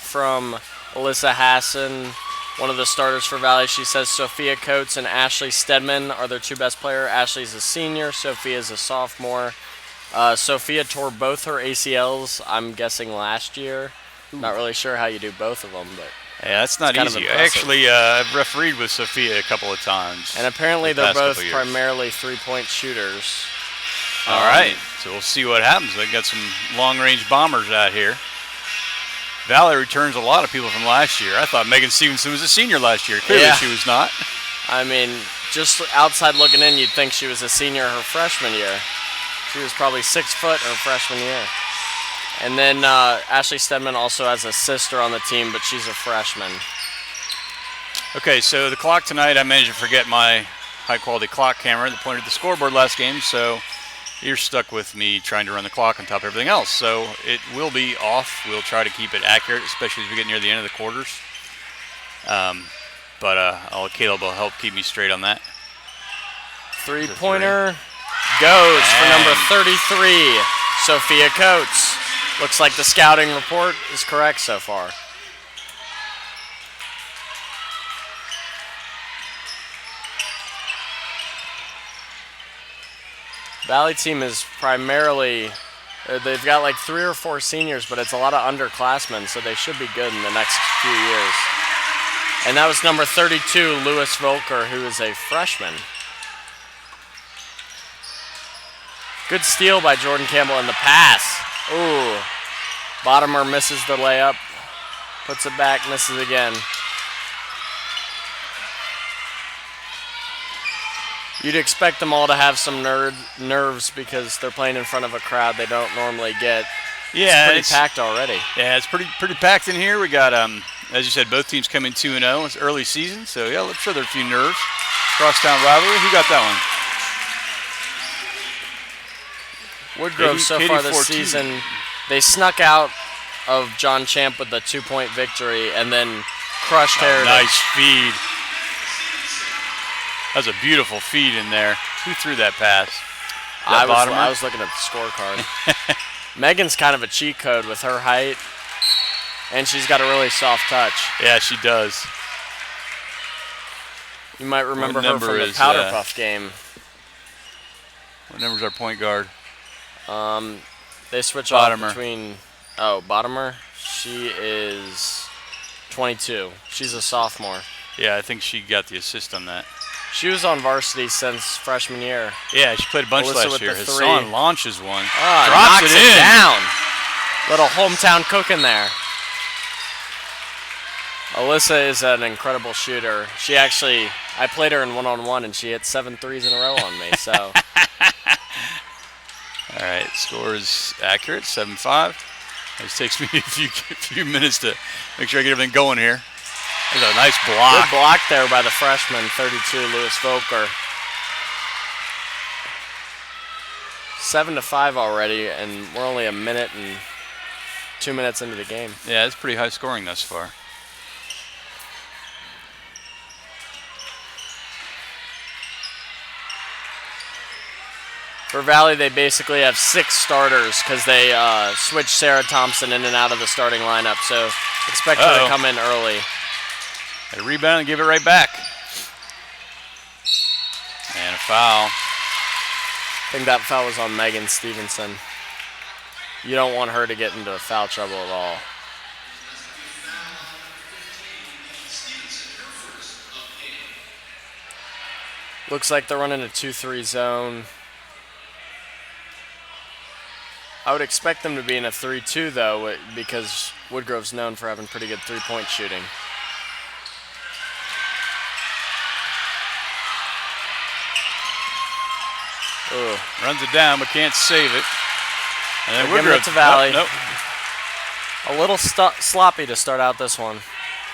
from Alyssa Hassan, one of the starters for Valley. She says Sophia Coates and Ashley Stedman are their two best players. Ashley's a senior, Sophia's a sophomore. Sophia tore both her ACLs, I'm guessing last year. Not really sure how you do both of them, but yeah, that's not easy. Actually, I've refereed with Sophia a couple of times. And apparently they're both primarily three-point shooters. All right, so we'll see what happens. They've got some long-range bombers out here. Valley returns a lot of people from last year. I thought Megan Stevenson was a senior last year. Clearly she was not. I mean, just outside looking in, you'd think she was a senior her freshman year. She was probably 6 foot her freshman year. And then Ashley Stedman also has a sister on the team, but she's a freshman. Okay, so the clock tonight, I managed to forget my high-quality clock camera that pointed at the scoreboard last game, so you're stuck with me trying to run the clock on top of everything else. So it will be off. We'll try to keep it accurate, especially as we get near the end of the quarters. But Caleb will help keep me straight on that. Three-pointer goes for number 33, Sophia Coates. Looks like the scouting report is correct so far. Valley team is primarily, they've got like 3 or 4 seniors, but it's a lot of underclassmen, so they should be good in the next few years. And that was number 32, Lewis Volker, who is a freshman. Good steal by Jordan Campbell in the pass. Ooh, Bottomer misses the layup, puts it back, misses again. You'd expect them all to have some nerves because they're playing in front of a crowd they don't normally get. Yeah, it's pretty packed already. Yeah, it's pretty packed in here. We got, as you said, both teams come in 2-0. It's early season, so yeah, I'm sure there are a few nerves. Crosstown rivalry. Who got that one? Woodgrove so far this season, they snuck out of John Champ with the 2-point victory and then crushed Heritage. Nice feed. That was a beautiful feed in there. Who threw that pass? I was looking at the scorecard. Megan's kind of a cheat code with her height, and she's got a really soft touch. Yeah, she does. You might remember her from the Powder Puff game. What number's our point guard? They switch off between... Oh, Bottomer? She is 22. She's a sophomore. Yeah, I think she got the assist on that. She was on varsity since freshman year. Yeah, she played a bunch last year. Hassan launches one. Drops it down. Little hometown cook in there. Alyssa is an incredible shooter. She actually, I played her in one-on-one, and she hit 7 threes in a row on me. So. All right, score is accurate, 7-5. It just takes me a few minutes to make sure I get everything going here. There's a nice block. Good block there by the freshman, 32, Lewis Volker. 7-5 already, and we're only a minute and 2 minutes into the game. Yeah, it's pretty high scoring thus far. For Valley, they basically have 6 starters because they switched Sarah Thompson in and out of the starting lineup, so expect her to come in early. A rebound and give it right back. And a foul. I think that foul was on Megan Stevenson. You don't want her to get into foul trouble at all. Looks like they're running a 2-3 zone. I would expect them to be in a 3-2, though, because Woodgrove's known for having pretty good three-point shooting. Ooh. Runs it down, but can't save it. And then Woodgrove to Valley. Nope. A little sloppy to start out this one.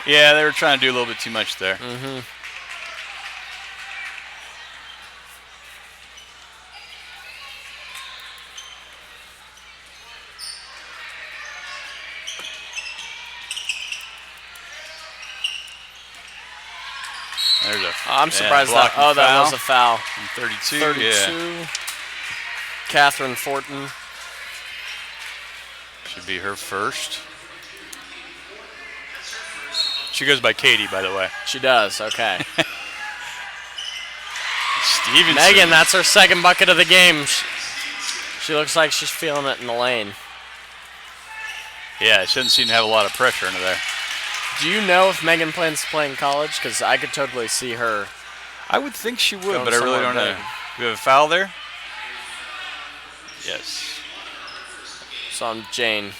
Yeah, they were trying to do a little bit too much there. Mm-hmm. I'm surprised that. Oh, that was a foul. 32. 32. Yeah. Catherine Fortin. Should be her first. She goes by Katie, by the way. She does, okay. Stevenson. Megan, that's her second bucket of the game. She looks like she's feeling it in the lane. Yeah, she doesn't seem to have a lot of pressure into there. Do you know if Megan plans to play in college? Because I could totally see her. I would think she would, Going but I really don't know. somewhere Do we have a foul there? Yes. It's on Jane,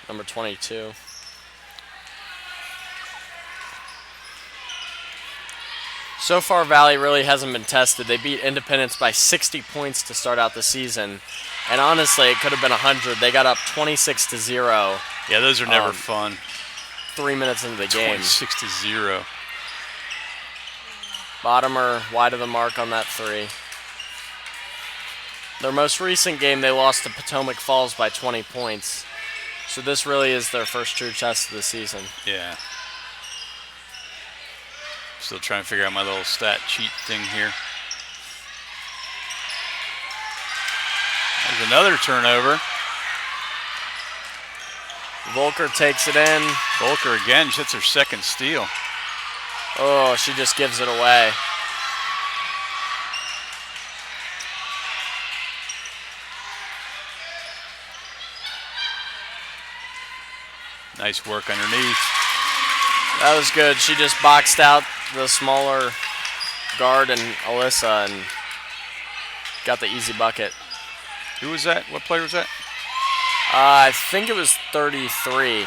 number 22. So far, Valley really hasn't been tested. They beat Independence by 60 points to start out the season. And honestly, it could have been 100. They got up 26-0. Yeah, those are never fun. 3 minutes into the game. 26-0. Bottomer wide of the mark on that three. Their most recent game, they lost to Potomac Falls by 20 points. So this really is their first true test of the season. Yeah. Still trying to figure out my little stat cheat thing here. There's another turnover. Volker takes it in. Volker again, that's her second steal. Oh, she just gives it away. Nice work underneath. That was good. She just boxed out the smaller guard and Alyssa and got the easy bucket. Who was that? What player was that? I think it was 33,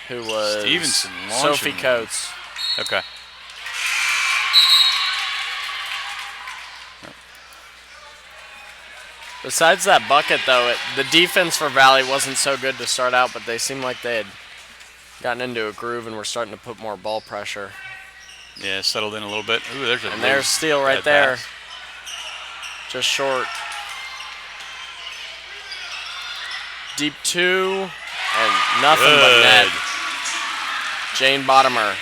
who was Stevenson Sophie launching. Coates. Okay. Besides that bucket, though, the defense for Valley wasn't so good to start out, but they seemed like they had gotten into a groove and were starting to put more ball pressure. Yeah, settled in a little bit. Ooh, there's a And there's steal right bad there. pass. Just short. Deep two, and nothing but net. Good. Jane Bottomer.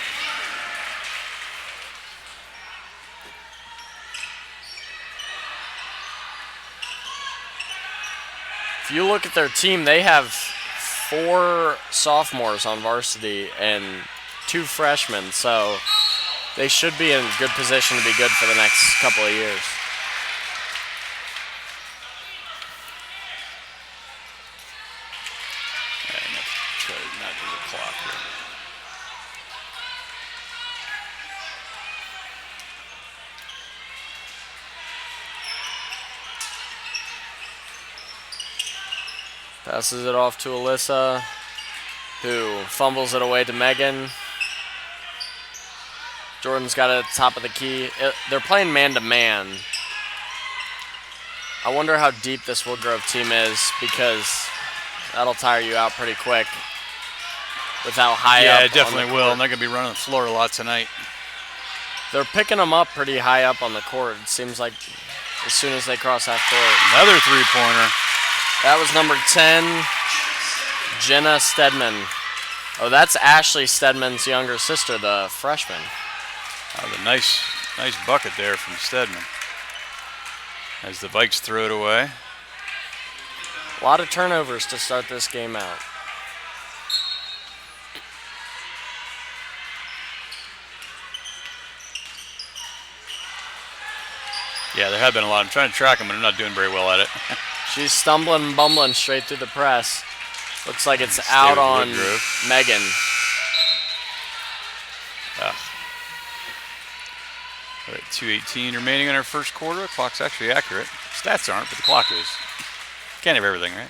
If you look at their team, they have 4 sophomores on varsity and 2 freshmen, so they should be in good position to be good for the next couple of years. Try not to the clock here. Passes it off to Alyssa, who fumbles it away to Megan. Jordan's got it at the top of the key. They're playing man-to-man. I wonder how deep this Woodgrove team is, because that'll tire you out pretty quick with how high up. Yeah, it definitely will. And they're going to be running the floor a lot tonight. They're picking them up pretty high up on the court. It seems like as soon as they cross half court. Another three-pointer. That was number 10, Jenna Stedman. Oh, that's Ashley Stedman's younger sister, the freshman. The nice bucket there from Stedman. As the Vikes throw it away. A lot of turnovers to start this game out. Yeah, there have been a lot. I'm trying to track them, but I'm not doing very well at it. She's stumbling and bumbling straight through the press. Looks like it's Stay out with on Woodgrove. Megan. We're at 2:18 remaining in our first quarter. The clock's actually accurate. Stats aren't, but the clock is. Can't have everything, right?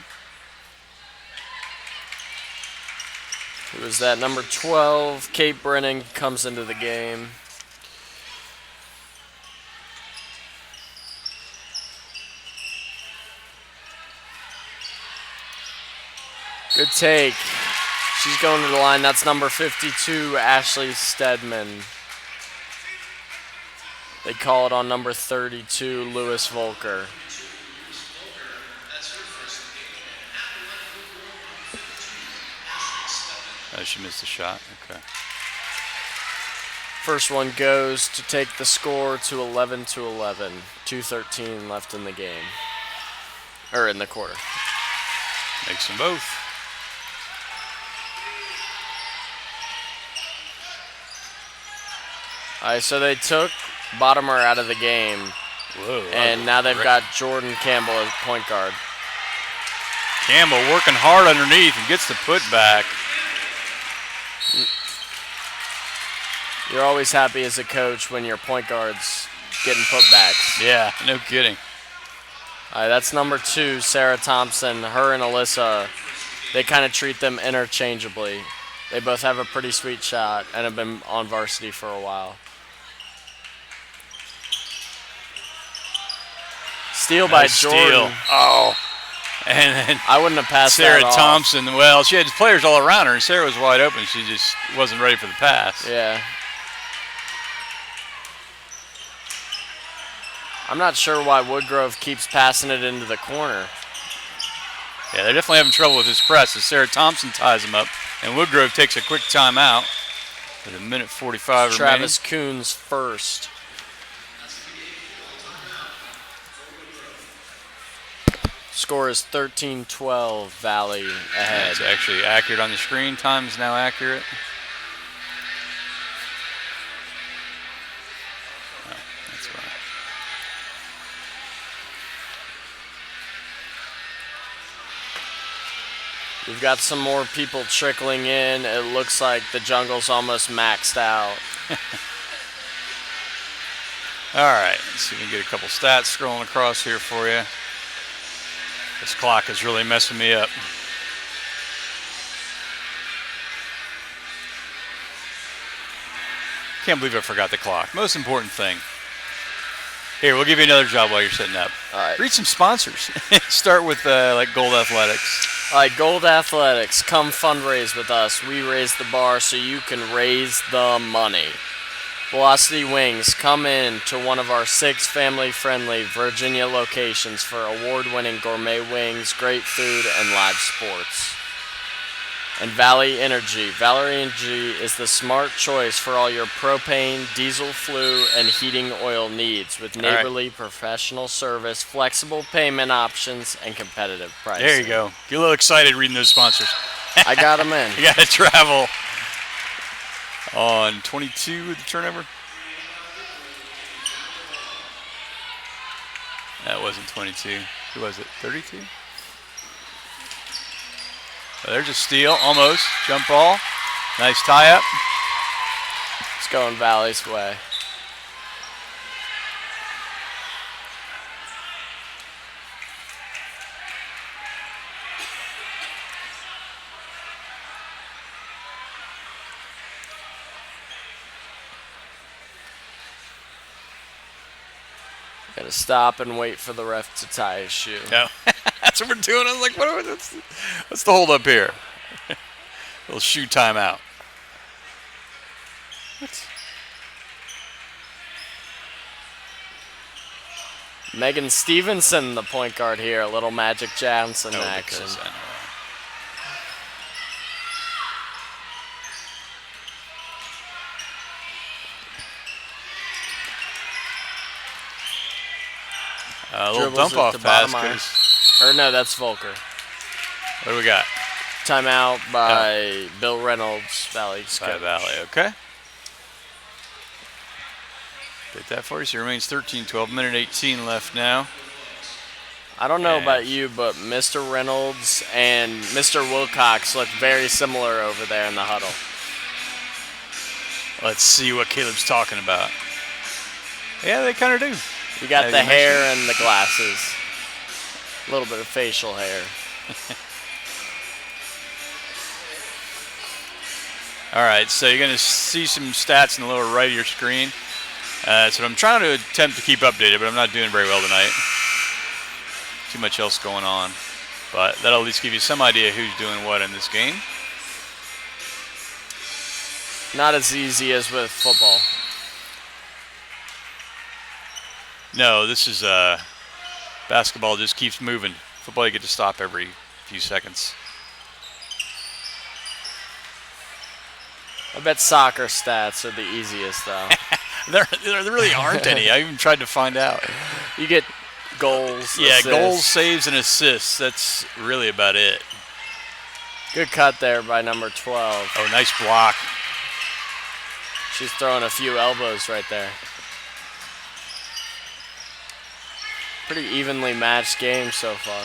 Who is that? Number 12, Kate Brennan, comes into the game. Good take. She's going to the line. That's number 52, Ashley Stedman. They call it on number 32, Lewis Volker. Oh, she missed a shot. Okay. First one goes to take the score to 11-11. 2:13 left in the game. Or in the quarter. Makes them both. All right, so they took Bottomer out of the game, Whoa. and now they've got Jordan Campbell as point guard. Campbell working hard underneath and gets the putback. You're always happy as a coach when your point guard's getting putbacks. Yeah, no kidding. All right, that's number 2, Sarah Thompson. Her and Alyssa, they kind of treat them interchangeably. They both have a pretty sweet shot and have been on varsity for a while. Steal by Jordan. Steal. Oh. And then I wouldn't have passed Sarah that off. Thompson, well, she had players all around her, and Sarah was wide open. She just wasn't ready for the pass. Yeah. I'm not sure why Woodgrove keeps passing it into the corner. Yeah, they're definitely having trouble with this press as Sarah Thompson ties them up, and Woodgrove takes a quick timeout with 1:45 remaining. Travis Coons first. Score is 13-12, Valley ahead. It's actually accurate on the screen. Time is now accurate. Oh, that's right. We've got some more people trickling in. It looks like the jungle's almost maxed out. All right, let's see if we can get a couple stats scrolling across here for you. This clock is really messing me up. Can't believe I forgot the clock. Most important thing. Here, we'll give you another job while you're setting up. All right. Read some sponsors. Start with like Gold Athletics. All right, Gold Athletics, come fundraise with us. We raise the bar so you can raise the money. Velocity Wings, come in to one of our 6 family-friendly Virginia locations for award-winning gourmet wings, great food, and live sports. And Valley Energy. Valley Energy is the smart choice for all your propane, diesel, flue, and heating oil needs with neighborly professional service, flexible payment options, and competitive pricing. There you go. Get a little excited reading those sponsors. I got them in. You got to travel on 22 with the turnover. That wasn't 22. Who was it? 32? Oh, there's a steal, almost. Jump ball. Nice tie-up. It's going Valley's way. Gotta stop and wait for the ref to tie his shoe. No, that's what we're doing. I was like, what's the hold up here? Little shoe timeout. What? Megan Stevenson, the point guard here. A little Magic Johnson action. Because I know. A little Dribbles dump off it to pass. Bottomeyer. Or no, that's Volker. What do we got? Timeout by Bill Reynolds, Valley. By Valley, okay. Get that for you. So it remains 13-12, minute 18 left now. I don't know about you, but Mr. Reynolds and Mr. Wilcox look very similar over there in the huddle. Let's see what Caleb's talking about. Yeah, they kind of do. You got the hair and the glasses. A little bit of facial hair. All right, so you're going to see some stats in the lower right of your screen. So I'm trying to attempt to keep updated, but I'm not doing very well tonight. Too much else going on. But that'll at least give you some idea who's doing what in this game. Not as easy as with football. No, this is basketball just keeps moving. Football you get to stop every few seconds. I bet soccer stats are the easiest, though. there really aren't any. I even tried to find out. You get goals, Yeah, assists. goals, saves, and assists. That's really about it. Good cut there by number 12. Oh, nice block. She's throwing a few elbows right there. Pretty evenly matched game so far.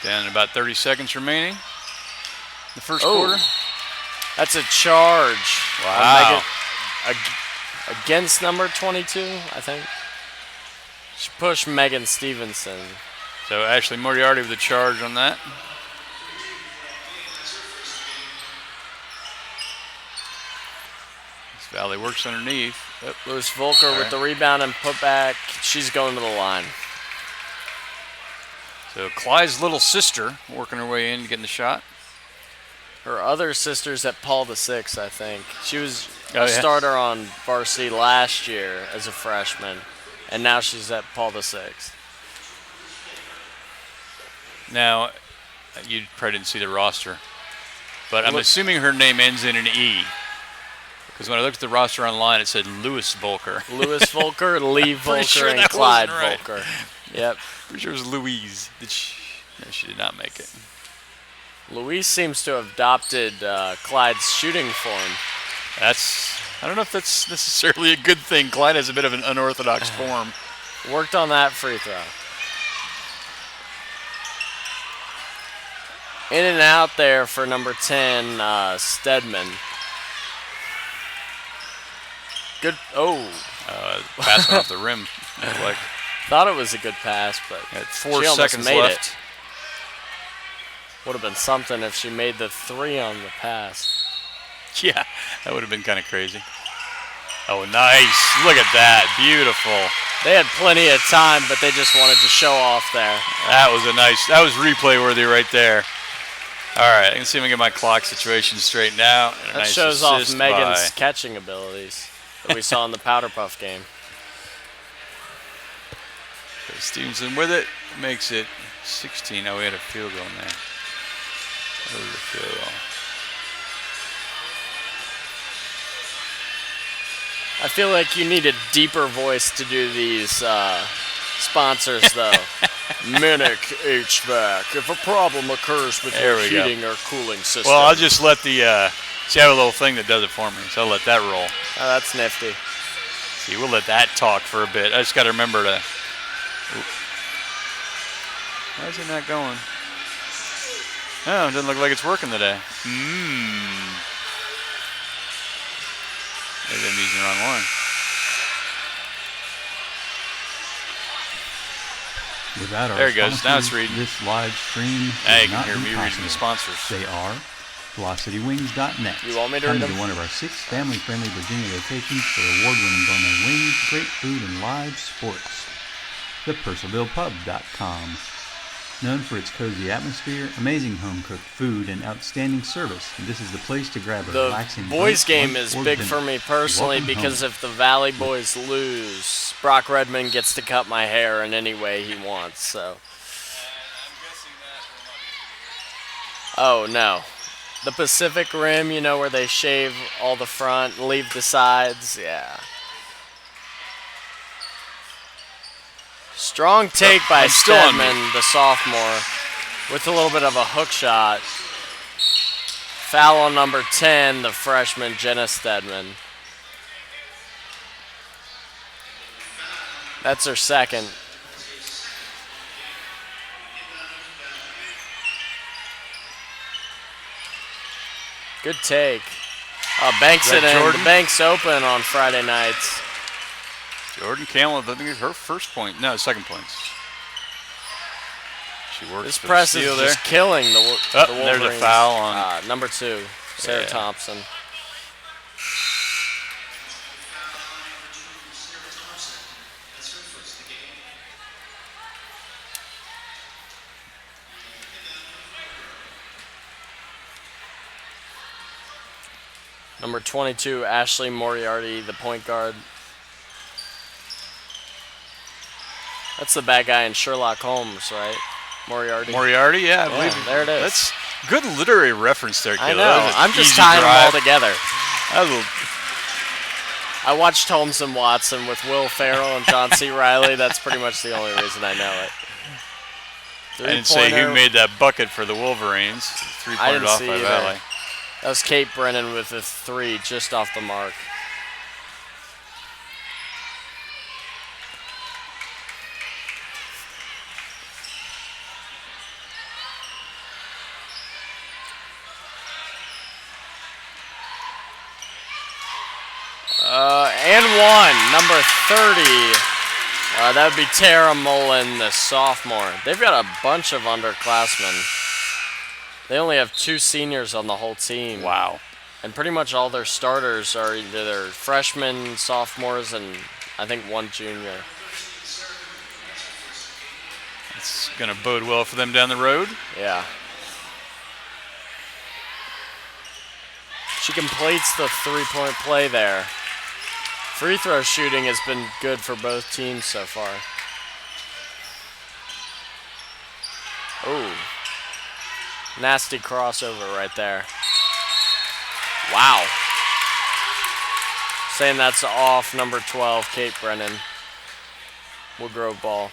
Down about 30 seconds remaining. The first quarter. That's a charge. Wow. Against number 22, I think. She pushed Megan Stevenson. So Ashley Moriarty with a charge on that. This Valley works underneath. Yep. Lewis Volker with the rebound and putback. She's going to the line. So Clyde's little sister working her way in, getting the shot. Her other sister's at Paul VI, I think. She was a starter on varsity last year as a freshman, and now she's at Paul VI. Now, you probably didn't see the roster, but I'm assuming her name ends in an E. Because when I looked at the roster online, it said Lewis Volker. Lewis Volker, Lee Volker, sure and that Clyde wasn't right. Volker. Yep. Pretty sure it was Louise. No, she did not make it. Louise seems to have adopted Clyde's shooting form. I don't know if that's necessarily a good thing. Clyde has a bit of an unorthodox form. Worked on that free throw. In and out there for number 10, Stedman. Good. Passing off the rim. Like, thought it was a good pass, but at 4 she seconds made left. it. Would have been something if she made the 3 on the pass. Yeah, that would have been kind of crazy. Oh, nice. Look at that. Beautiful. They had plenty of time, but they just wanted to show off there. That was replay worthy right there. All right, I can see if I can get my clock situation straightened out. That nice shows off assist Megan's by catching abilities that we saw in the Powder Puff game. Stevenson with it. Makes it 16. Oh, we had a field goal in there. That was a field goal. I feel like you need a deeper voice to do these sponsors, though. Minic HVAC. If a problem occurs with your heating or cooling system. Well, I'll just let see, I have a little thing that does it for me, so I'll let that roll. Oh, that's nifty. See, we'll let that talk for a bit. I just got to remember to. Why is it not going? Oh, it doesn't look like it's working today. Maybe I'm using the wrong one. Without our there it goes. Now it's sponsors, reading. This live stream Now you would can not hear be me reading the possible. sponsors. They are VelocityWings.net. You want me to Come read to them? one of our 6 family-friendly Virginia locations for award-winning gourmet wings, great food, and live sports. ThePurcellvillePub.com. Known for its cozy atmosphere, amazing home-cooked food, and outstanding service, this is the place to grab a The relaxing boys brunch, game lunch, is or big dinner. for me personally Welcome because home. if the Valley boys lose, Brock Redmond gets to cut my hair in any way he wants. So. Oh no, the Pacific Rim, you know, where they shave all the front and leave the sides. Yeah. Strong take by I'm still on Stedman, the sophomore, with a little bit of a hook shot. Foul on number 10, the freshman, Jenna Stedman. That's her second. Good take. Banks it in. Jordan? The Banks open on Friday nights. Jordan Campbell, I think it's her first point. No, second points. She works This for press the is steal there. just killing the Wolverines. There's a foul on number 2, Sarah Yeah. Thompson. Number 22, Ashley Moriarty, the point guard. That's the bad guy in Sherlock Holmes, right? Moriarty. Moriarty, yeah, I believe there it is. That's good literary reference there, Caleb. I know. That was an I'm just easy tying them all drive. together. That was I watched Holmes and Watson with Will Ferrell and John C. Riley. That's pretty much the only reason I know it. I didn't say who made that bucket for the Wolverines. I Three-pointed didn't off see by either. Valley. That was Kate Brennan with a 3 just off the mark. And one, number 30. That would be Tara Mullen, the sophomore. They've got a bunch of underclassmen. They only have 2 seniors on the whole team. Wow. And pretty much all their starters are either freshmen, sophomores, and I think 1 junior. It's going to bode well for them down the road. Yeah. She completes the 3-point play there. Free throw shooting has been good for both teams so far. Ooh. Nasty crossover right there. Wow. Saying that's off number 12, Kate Brennan. Woodgrove ball.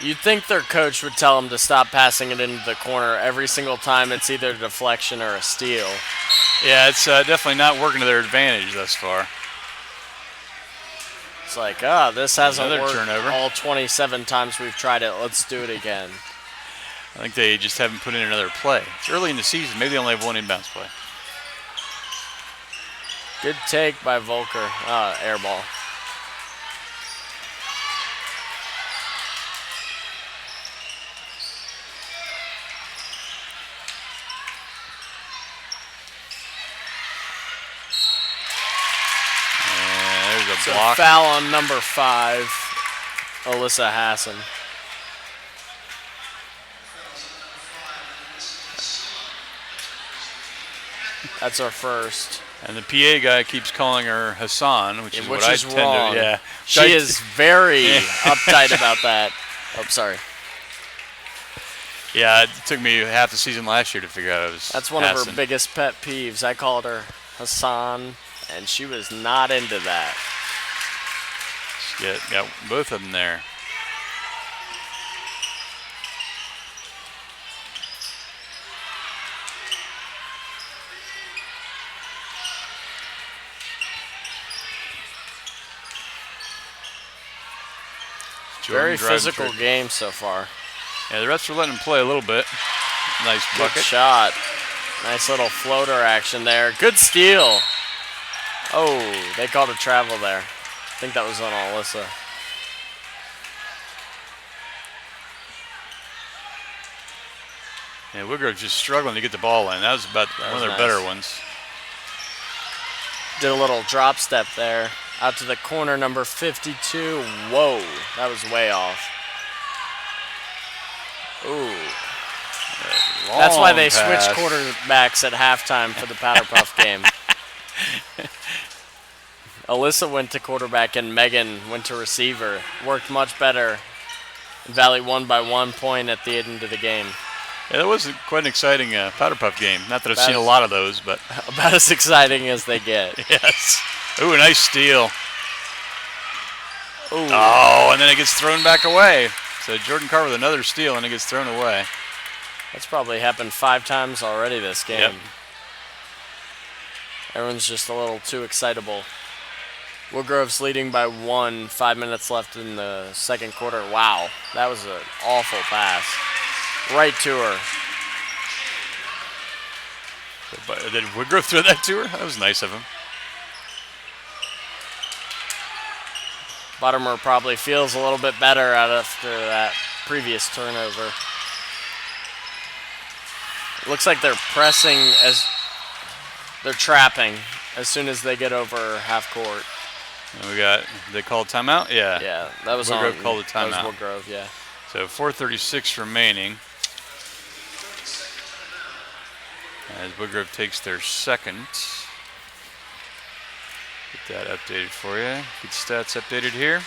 You'd think their coach would tell them to stop passing it into the corner every single time it's either a deflection or a steal. Yeah, it's definitely not working to their advantage thus far. It's like, this hasn't Another worked turnover. all 27 times we've tried it. Let's do it again. I think they just haven't put in another play. It's early in the season. Maybe they only have 1 inbounds play. Good take by Volker. Air ball. So block. Foul on number 5, Alyssa Hassan. That's our first. And the PA guy keeps calling her Hassan, which is what I tend wrong. to. Yeah, she is very uptight about that. Oh, sorry. Yeah, it took me half the season last year to figure out it was. That's one Hassan. of her biggest pet peeves. I called her Hassan, and she was not into that. Yeah, got both of them there. Very physical game so far. Yeah, the refs are letting him play a little bit. Nice bucket. Good shot. Nice little floater action there. Good steal. Oh, they called a travel there. I think that was on Alyssa. Yeah, Woodgrove's just struggling to get the ball in. That was about one of their better ones. Did a little drop step there. Out to the corner, number 52. Whoa, that was way off. Ooh. That's why they switched quarterbacks at halftime for the Powder Puff game. Alyssa went to quarterback and Megan went to receiver. Worked much better. Valley won by 1 point at the end of the game. Yeah, that was quite an exciting Powder Puff game. Not that I've seen a lot of those, but about as exciting as they get. Yes. Ooh, a nice steal. Ooh. Oh, and then it gets thrown back away. So Jordan Carr with another steal, and it gets thrown away. That's probably happened 5 times already this game. Yep. Everyone's just a little too excitable. Woodgrove's leading by 1, 5 minutes left in the second quarter. Wow, that was an awful pass. Right to her. Did Woodgrove throw that to her? That was nice of him. Buttermer probably feels a little bit better after that previous turnover. Looks like they're pressing as they're trapping as soon as they get over half court. And they called timeout? Yeah. Yeah, that was Woodgrove called a timeout. That was Woodgrove, yeah. So 4:36 remaining. As Woodgrove takes their second. Get that updated for you. Get stats updated here.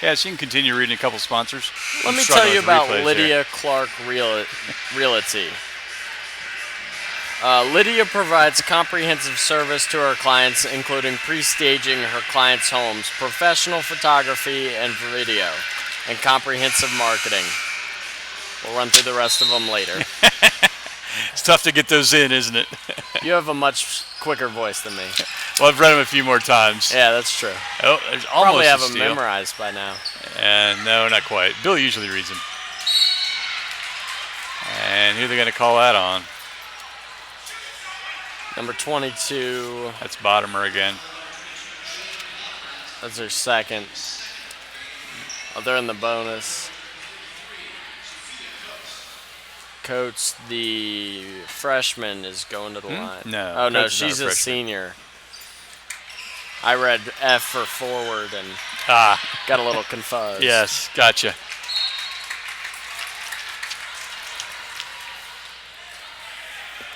Yeah, so you can continue reading a couple sponsors. Let I'm me struggling tell you with about replays Lydia here. Clark Realty. Lydia provides comprehensive service to her clients, including pre-staging her clients' homes, professional photography and video, and comprehensive marketing. We'll run through the rest of them later. It's tough to get those in, isn't it? You have a much quicker voice than me. Well, I've read them a few more times. Yeah, that's true. Oh, there's almost Probably a have them steal. memorized by now. And no, not quite. Bill usually reads them. And who are they going to call that on? Number 22. That's Bottomer again. That's their second. Oh, they're in the bonus. Coates, the freshman, is going to the line. No, Oh, no, Coates is not a she's a freshman. senior. I read F for forward and Ah, got a little confused. yes, gotcha.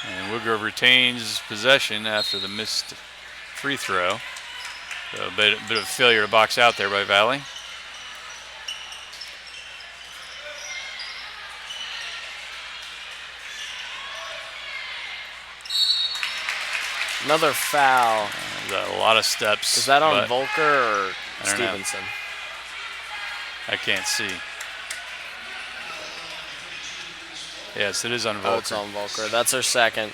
And Woodgrove retains possession after the missed free throw. So a bit of a failure to box out there by Valley. Another foul. A lot of steps. Is that on but Volker or I don't know. Stevenson? I can't see. Yes, it is on Oh, Volker. it's on Volker. That's her second.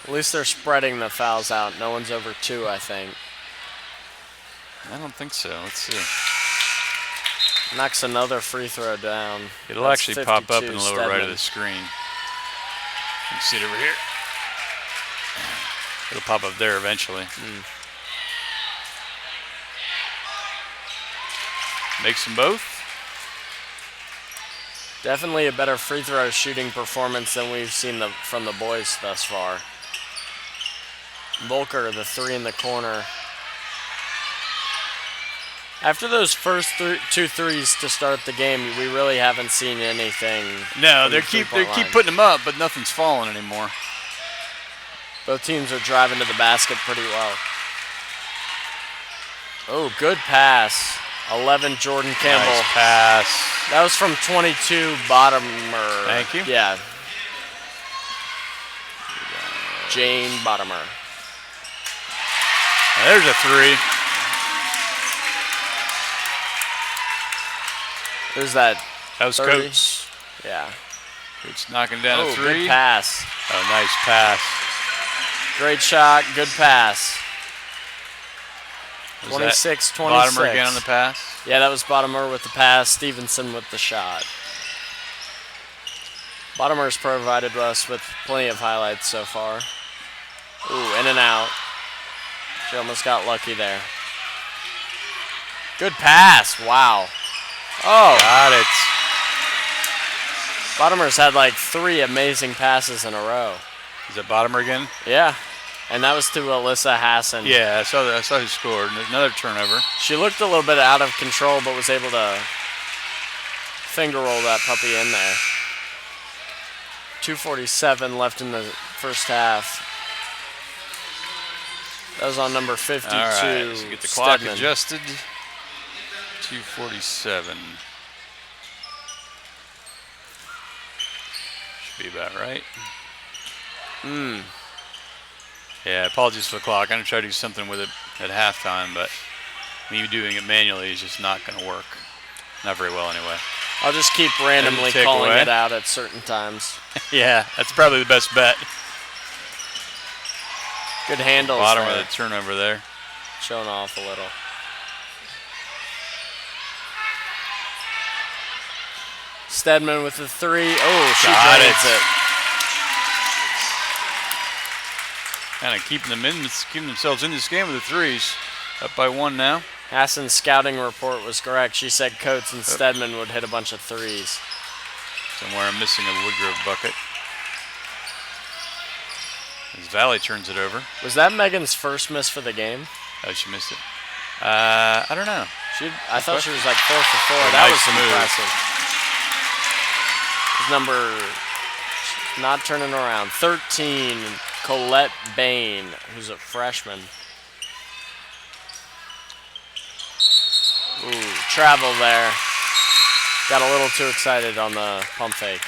At least they're spreading the fouls out. No one's over 2, I think. I don't think so. Let's see. Knocks another free throw down. It'll That's actually pop up in 52, the lower right of Stedman. the screen. You can see it over here. It'll pop up there eventually. Makes them both. Definitely a better free throw shooting performance than we've seen from the boys thus far. Volker, the 3 in the corner. After those first 2 threes to start the game, we really haven't seen anything. No, from they the keep three-point line. putting them up, but nothing's falling anymore. Both teams are driving to the basket pretty well. Oh, good pass. 11, Jordan Campbell. Nice pass. That was from 22, Bottomer. Thank you. Yeah. Jane Bottomer. Now there's a 3. There's that That was 30. Coates. Yeah. Coates knocking down a 3. Good pass. Oh, nice pass. Great shot, good pass. Was 26, that 26. Bottomer again on the pass. Yeah, that was Bottomer with the pass, Stevenson with the shot. Bottomer's provided us with plenty of highlights so far. Ooh, in and out. She almost got lucky there. Good pass, wow. Oh, Got it. Bottomer's had like 3 amazing passes in a row. Is that Bottomer again? Yeah, and that was to Alyssa Hassan. Yeah, I saw that. I saw who scored. Another turnover. She looked a little bit out of control, but was able to finger roll that puppy in there. 2:47 left in the first half. That was on number 52. All right, so get the clock Stedman. adjusted. 2:47. Should be about right. Yeah, apologies for the clock. I'm going to try to do something with it at halftime, but me doing it manually is just not going to work. Not very well, anyway. I'll just keep randomly take calling away. it out at certain times. Yeah, that's probably the best bet. Good handles Bottom there. of the turnover there. Showing off a little. Stedman with the 3. Oh, she Got drains it. it. Kind of keeping themselves in this game with the 3s. Up by 1 now. Hassan's scouting report was correct. She said Coates and Stedman would hit a bunch of 3s. Somewhere I'm missing a Woodgrove bucket. As Valley turns it over. Was that Megan's first miss for the game? Oh, she missed it. I don't know. I thought she was like 4 for 4. Oh, That nice was move. impressive. Number, not turning around, 13, Colette Bain, who's a freshman. Ooh. travel there. Got a little too excited on the pump fake.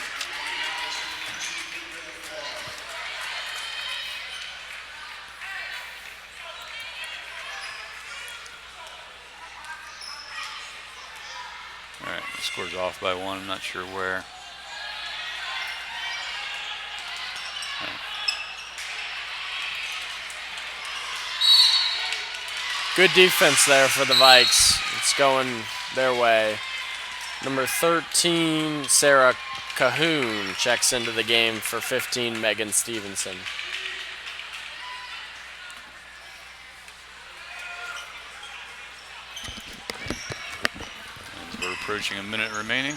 All right, the score's off by 1. I'm not sure where. Good defense there for the Vikes. It's going their way. Number 13, Sarah Cahoon, checks into the game for 15, Megan Stevenson. And we're approaching a minute remaining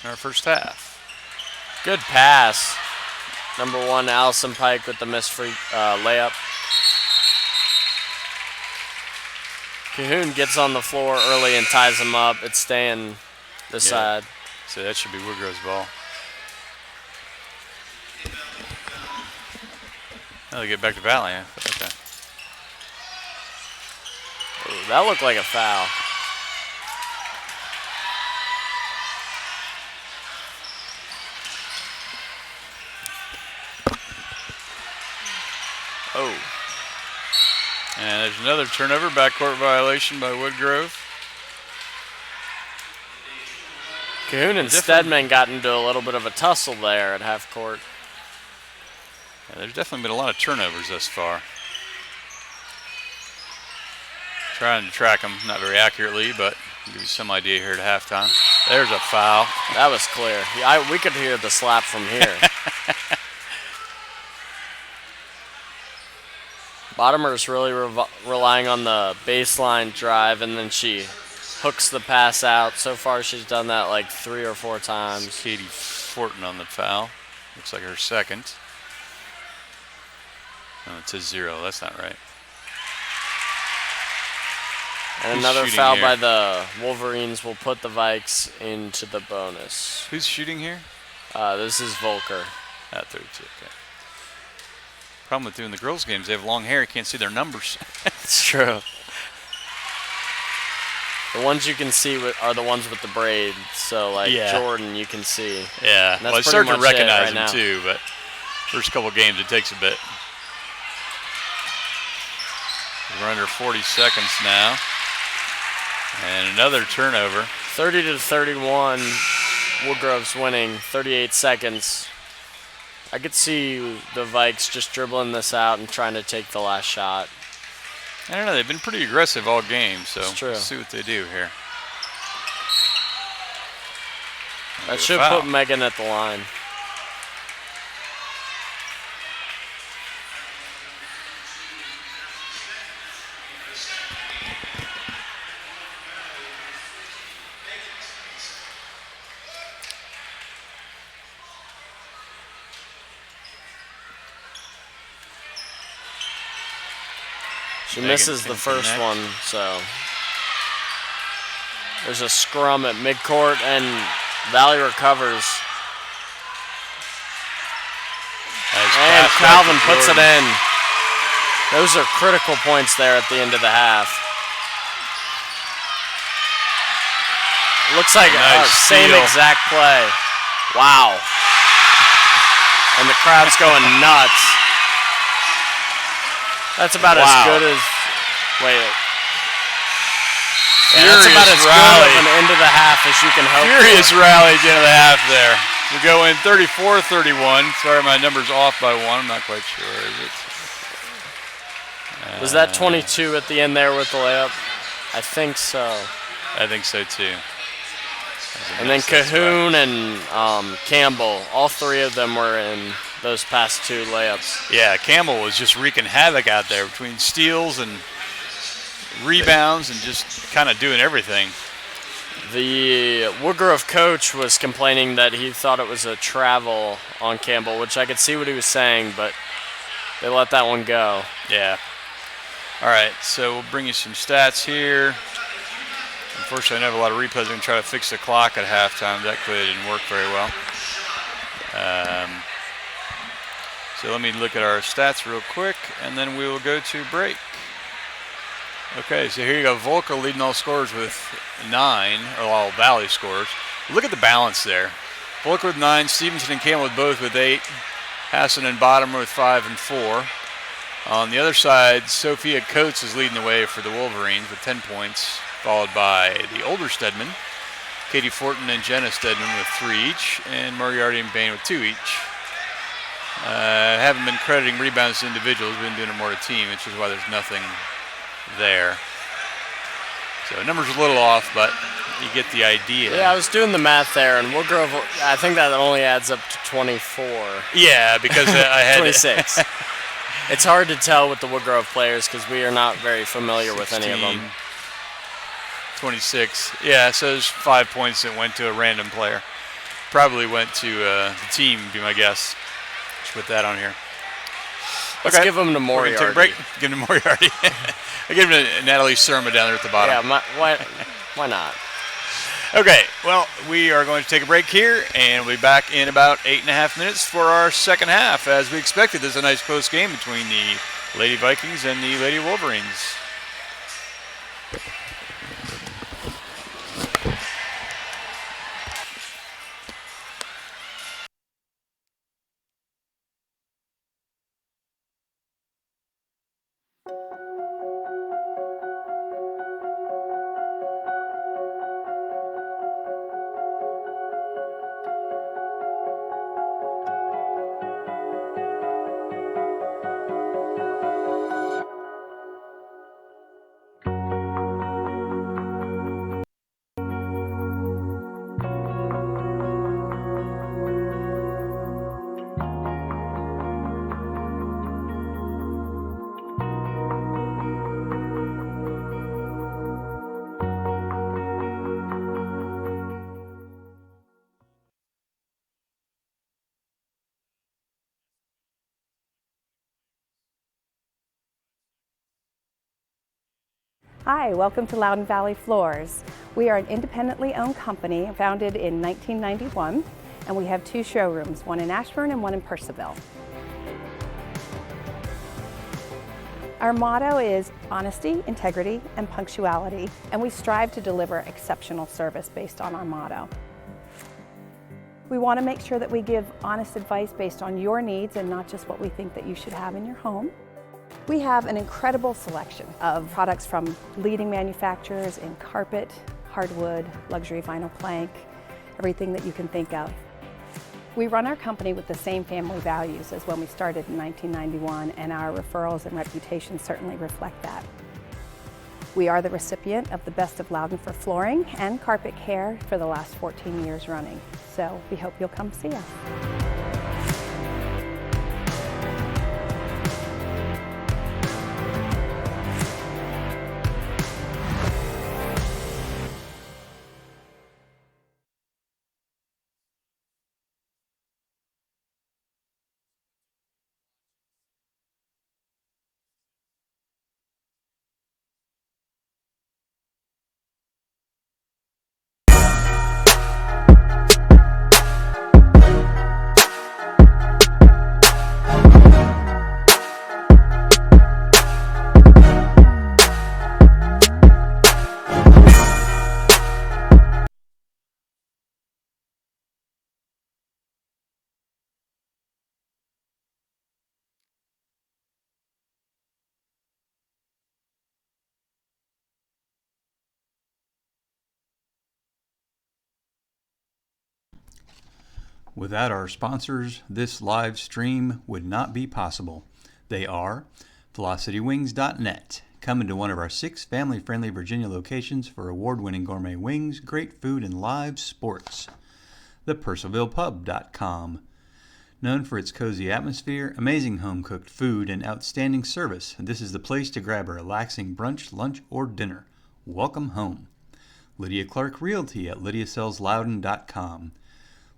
in our first half. Good pass. Number 1, Allison Pike with the missed free layup. Cahoon gets on the floor early and ties him up. It's staying this side. So that should be Woodgrove's ball. Now they get back to Valley. Okay. Ooh, that looked like a foul. Oh. And there's another turnover, backcourt violation by Woodgrove. Cahoon and Stedman got into a little bit of a tussle there at half court. Yeah, there's definitely been a lot of turnovers thus far. Trying to track them, not very accurately, but I'll give you some idea here at halftime. There's a foul. That was clear. We could hear the slap from here. Bottomer's really relying on the baseline drive, and then she hooks the pass out. So far, she's done that like 3 or 4 times. Katie Fortin on the foul. Looks like her second. No, it says 0. That's not right. And Who's another shooting foul here? by the Wolverines will put the Vikes into the bonus. Who's shooting here? This is Volker. At 32. Okay. Problem with doing the girls' games, they have long hair. You can't see their numbers. It's true. The ones you can see are the ones with the braids. So, like Jordan, you can see. Yeah. And that's Well, I pretty started to much it recognize right them now. too, but first couple games it takes a bit. We're under 40 seconds now. And another turnover. 30-31. Woodgrove's winning. 38 seconds. I could see the Vikes just dribbling this out and trying to take the last shot. I don't know. They've been pretty aggressive all game, so It's true. let's see what they do here. That should put Megan at the line. She misses the first one, so there's a scrum at midcourt, and Valley recovers. And Calvin puts it in. Those are critical points there at the end of the half. Looks like same exact play. Wow. And the crowd's going nuts. That's about as good as. Wait. Yeah, that's about as good of an end of the half as you can hope for. Furious rally at the end of the half there. We go in 34-31. Sorry, my number's off by 1. I'm not quite sure. Is it? Was that 22 at the end there with the layup? I think so. I think so too. And then Cahoon and Campbell, all 3 of them were in those past 2 layups. Yeah, Campbell was just wreaking havoc out there between steals and rebounds and just kind of doing everything. The Woodgrove coach was complaining that he thought it was a travel on Campbell, which I could see what he was saying, but they let that one go. Yeah. All right, so we'll bring you some stats here. Unfortunately, I don't have a lot of replays. I'm going to try to fix the clock at halftime. That clearly didn't work very well. So let me look at our stats real quick, and then we will go to break. Okay, so here you go. Volker leading all scorers with 9, or all Valley scorers. Look at the balance there. Volker with 9, Stevenson and Campbell both with 8, Hassan and Bottomer with 5 and 4. On the other side, Sophia Coates is leading the way for the Wolverines with 10 points, followed by the older Stedman, Katie Fortin and Jenna Stedman with 3 each, and Moriarty and Bain with 2 each. Haven't been crediting rebounds to individuals, we've been doing it more to team, which is why there's nothing there. So numbers a little off, but you get the idea. Yeah, I was doing the math there, and Woodgrove, I think that only adds up to 24. Yeah, because I had 26. It's hard to tell with the Woodgrove players because we are not very familiar 16, with any of them. 26. Yeah, so there's 5 points that went to a random player. Probably went to the team, would be my guess. Just put that on here. Let's give them to Moriarty. Take a break. Give them to Moriarty. I give them to Natalie Surma down there at the bottom. Yeah, why not? Okay, well, we are going to take a break here, and we'll be back in about 8.5 minutes for our second half. As we expected, there's a nice close game between the Lady Vikings and the Lady Wolverines. Hi, welcome to Loudoun Valley Floors. We are an independently owned company founded in 1991, and we have 2 showrooms, one in Ashburn and one in Purcellville. Our motto is honesty, integrity, and punctuality, and we strive to deliver exceptional service based on our motto. We want to make sure that we give honest advice based on your needs and not just what we think that you should have in your home. We have an incredible selection of products from leading manufacturers in carpet, hardwood, luxury vinyl plank, everything that you can think of. We run our company with the same family values as when we started in 1991, and our referrals and reputation certainly reflect that. We are the recipient of the Best of Loudoun for flooring and carpet care for the last 14 years running, so we hope you'll come see us. Without our sponsors, this live stream would not be possible. They are VelocityWings.net, coming to one of our 6 family-friendly Virginia locations for award-winning gourmet wings, great food, and live sports. ThePurcellvillePub.com, known for its cozy atmosphere, amazing home-cooked food, and outstanding service. This is the place to grab a relaxing brunch, lunch, or dinner. Welcome home. Lydia Clark Realty at LydiaSellsLoudoun.com.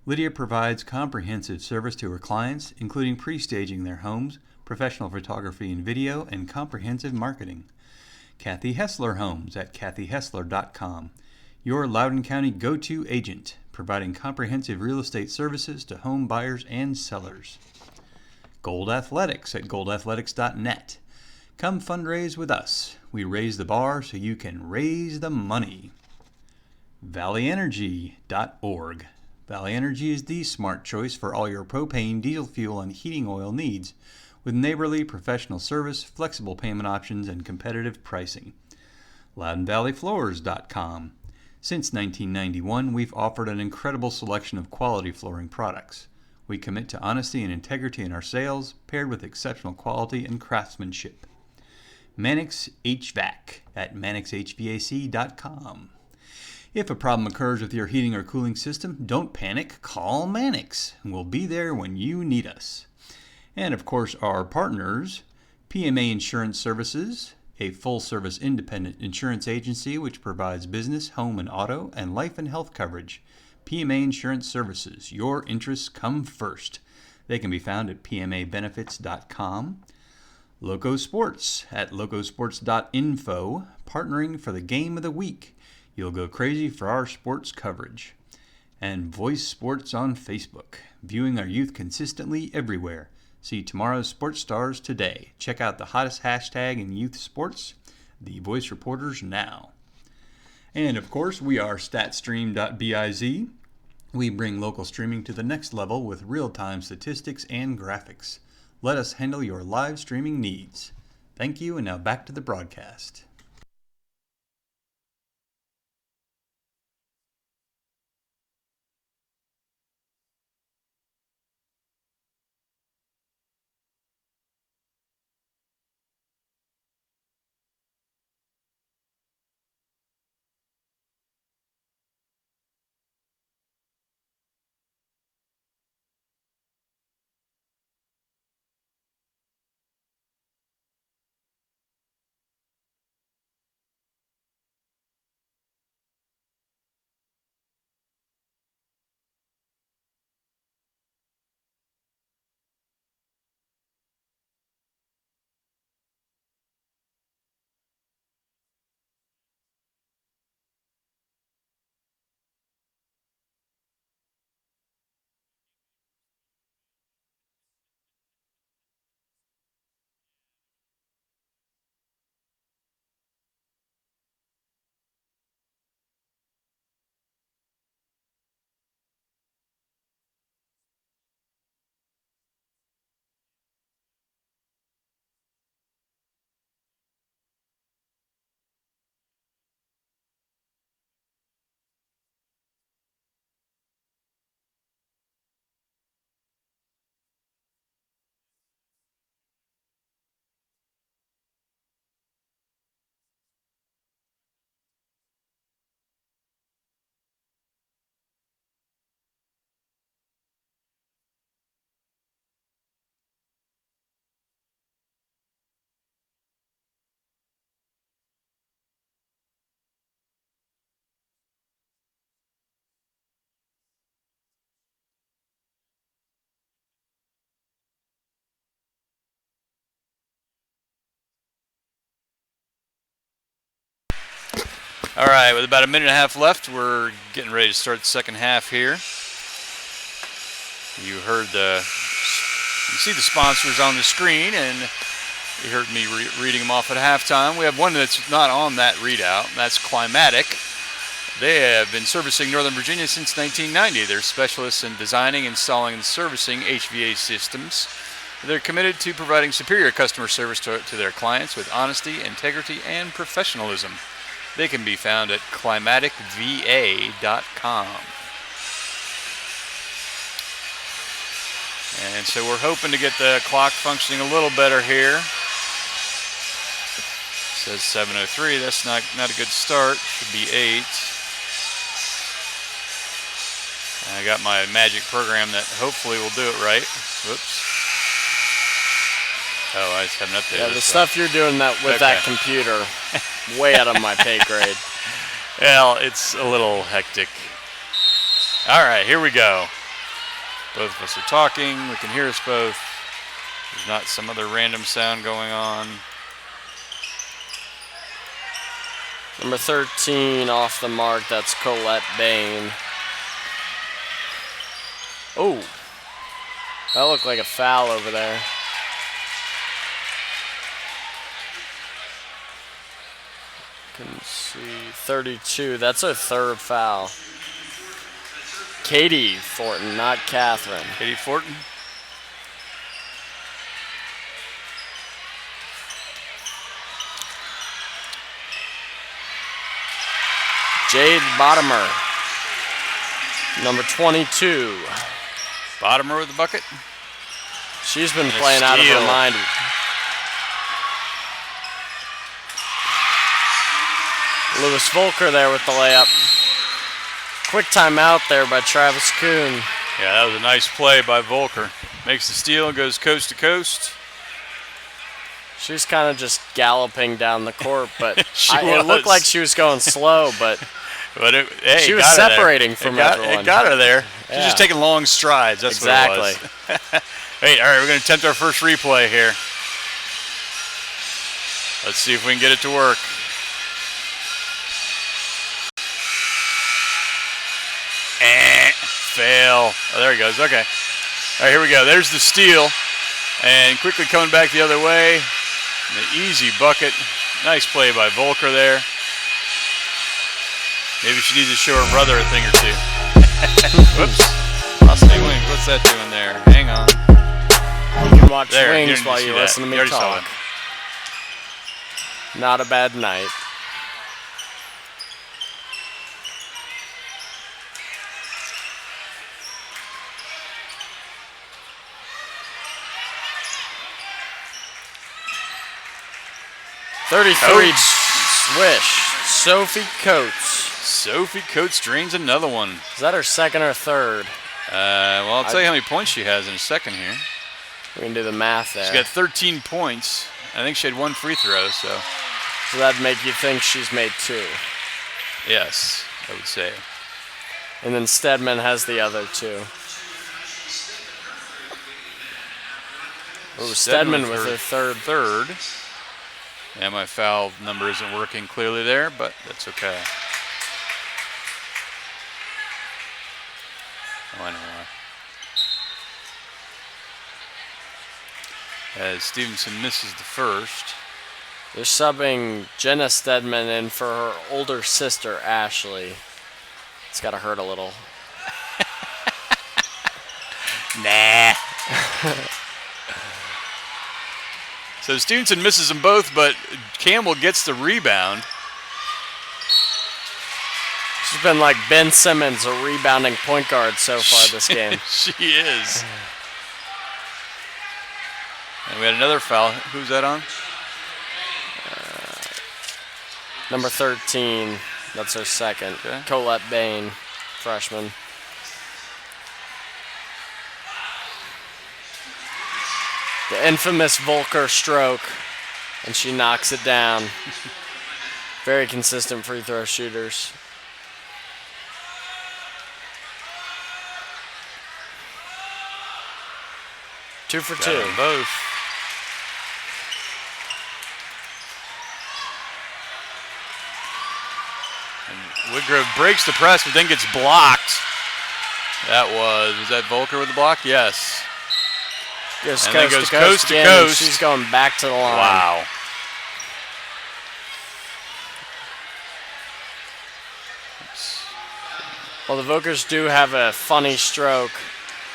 Lydia provides comprehensive service to her clients, including pre-staging their homes, professional photography and video, and comprehensive marketing. Kathy Hessler Homes at KathyHessler.com. Your Loudoun County go-to agent, providing comprehensive real estate services to home buyers and sellers. Gold Athletics at goldathletics.net. Come fundraise with us. We raise the bar so you can raise the money. ValleyEnergy.org. Valley Energy is the smart choice for all your propane, diesel fuel, and heating oil needs, with neighborly professional service, flexible payment options, and competitive pricing. LoudonValleyFloors.com. Since 1991, we've offered an incredible selection of quality flooring products. We commit to honesty and integrity in our sales, paired with exceptional quality and craftsmanship. Mannix HVAC at MannixHVAC.com. If a problem occurs with your heating or cooling system, don't panic, call Mannix, and we'll be there when you need us. And of course, our partners, PMA Insurance Services, a full-service independent insurance agency which provides business, home and auto, and life and health coverage. PMA Insurance Services, your interests come first. They can be found at pmabenefits.com. Loco Sports at locosports.info, partnering for the game of the week. You'll go crazy for our sports coverage. And Voice Sports on Facebook, viewing our youth consistently everywhere. See tomorrow's sports stars today. Check out the hottest hashtag in youth sports, the Voice Reporters now. And of course, we are statstream.biz. We bring local streaming to the next level with real-time statistics and graphics. Let us handle your live streaming needs. Thank you, and now back to the broadcast. All right, with about a minute and a half left, we're getting ready to start the second half here. You see the sponsors on the screen, and you heard me reading them off at halftime. We have one that's not on that readout, and that's Climatic. They have been servicing Northern Virginia since 1990. They're specialists in designing, installing, and servicing HVAC systems. They're committed to providing superior customer service to their clients with honesty, integrity, and professionalism. They can be found at climaticva.com. And so we're hoping to get the clock functioning a little better here. It says 7:03. That's not a good start. Should be 8. I got my magic program that hopefully will do it right. Whoops. Oh, I just haven't updated. Yeah, the stuff you're doing with that computer, way out of my pay grade. Well, it's a little hectic. All right, here we go. Both of us are talking. We can hear us both. There's not some other random sound going on. Number 13 off the mark. That's Colette Bain. Oh, that looked like a foul over there. Let's see, 32. That's her third foul. Katie Fortin, not Catherine. Katie Fortin. Jade Bottomer, number 22. Bottomer with the bucket. She's been And a playing out of her steal. mind. Lewis Volker there with the layup. Quick timeout there by Travis Kuhn. Yeah, that was a nice play by Volker. Makes the steal, goes coast to coast. She's kind of just galloping down the court, but was. it looked like she was going slow, but Hey, she was got her there. separating from everyone. It got her there. She's Yeah. just taking long strides. That's Exactly. what it was. Hey, all right, we're going to attempt our first replay here. Let's see if we can get it to work. Fail. Oh, there he goes. Okay. All right, here we go. There's the steal. And quickly coming back the other way. The easy bucket. Nice play by Volker there. Maybe she needs to show her brother a thing or two. Whoops. Lost any wings. What's that doing there? Hang on. You can watch There, you Wings didn't while see you that. listen to You me already saw talk. Not a bad night. Coates. Swish. Sophie Coates. Sophie Coates drains another one. Is that her second or third? Well, I'll tell you how many points she has in a second here. We can do the math there. She's got 13 points. I think she had one free throw, so So that'd make you think she's made two. yes, I would say. And then Stedman has the other two. Ooh, Stedman with her third. And my foul number isn't working clearly there, but that's okay. Oh, I know why. As Stevenson misses the first. They're subbing Jenna Stedman in for her older sister, Ashley. It's got to hurt a little. Nah. So Stevenson misses them both, but Campbell gets the rebound. She's been like Ben Simmons, a rebounding point guard so far this game. She is. And we had another foul. Who's that on? Number 13, that's her second. Okay. Colette Bain, freshman. The infamous Volker stroke, and she knocks it down. Very consistent free throw shooters. Two for Got two. them both. And Woodgrove breaks the press, but then gets blocked. Was that Volker with the block? Yes. Just And then coast goes to coast, coast to again, and coast. she's going back to the line. Wow. Well, the Vokers do have a funny stroke.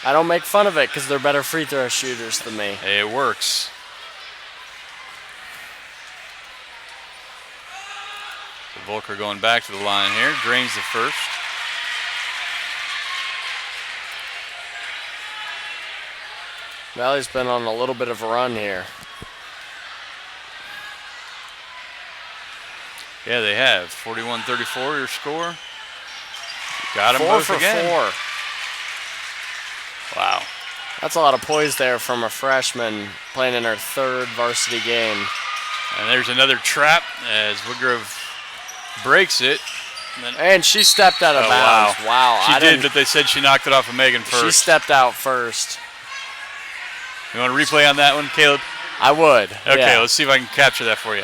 I don't make fun of it because they're better free throw shooters than me. Hey, it works. So Volker going back to the line here, drains the first. Valley's been on a little bit of a run here. Yeah, they have. 41-34 your score. Got them 4 both for again. 4. Wow. That's a lot of poise there from a freshman playing in her third varsity game. And there's another trap as Woodgrove breaks it. And she stepped out of Oh, bounds. Wow. She I did, didn't- but they said she knocked it off of Megan first. She stepped out first. You want to replay on that one, Caleb? I would. Okay, yeah. let's see if I can capture that for you.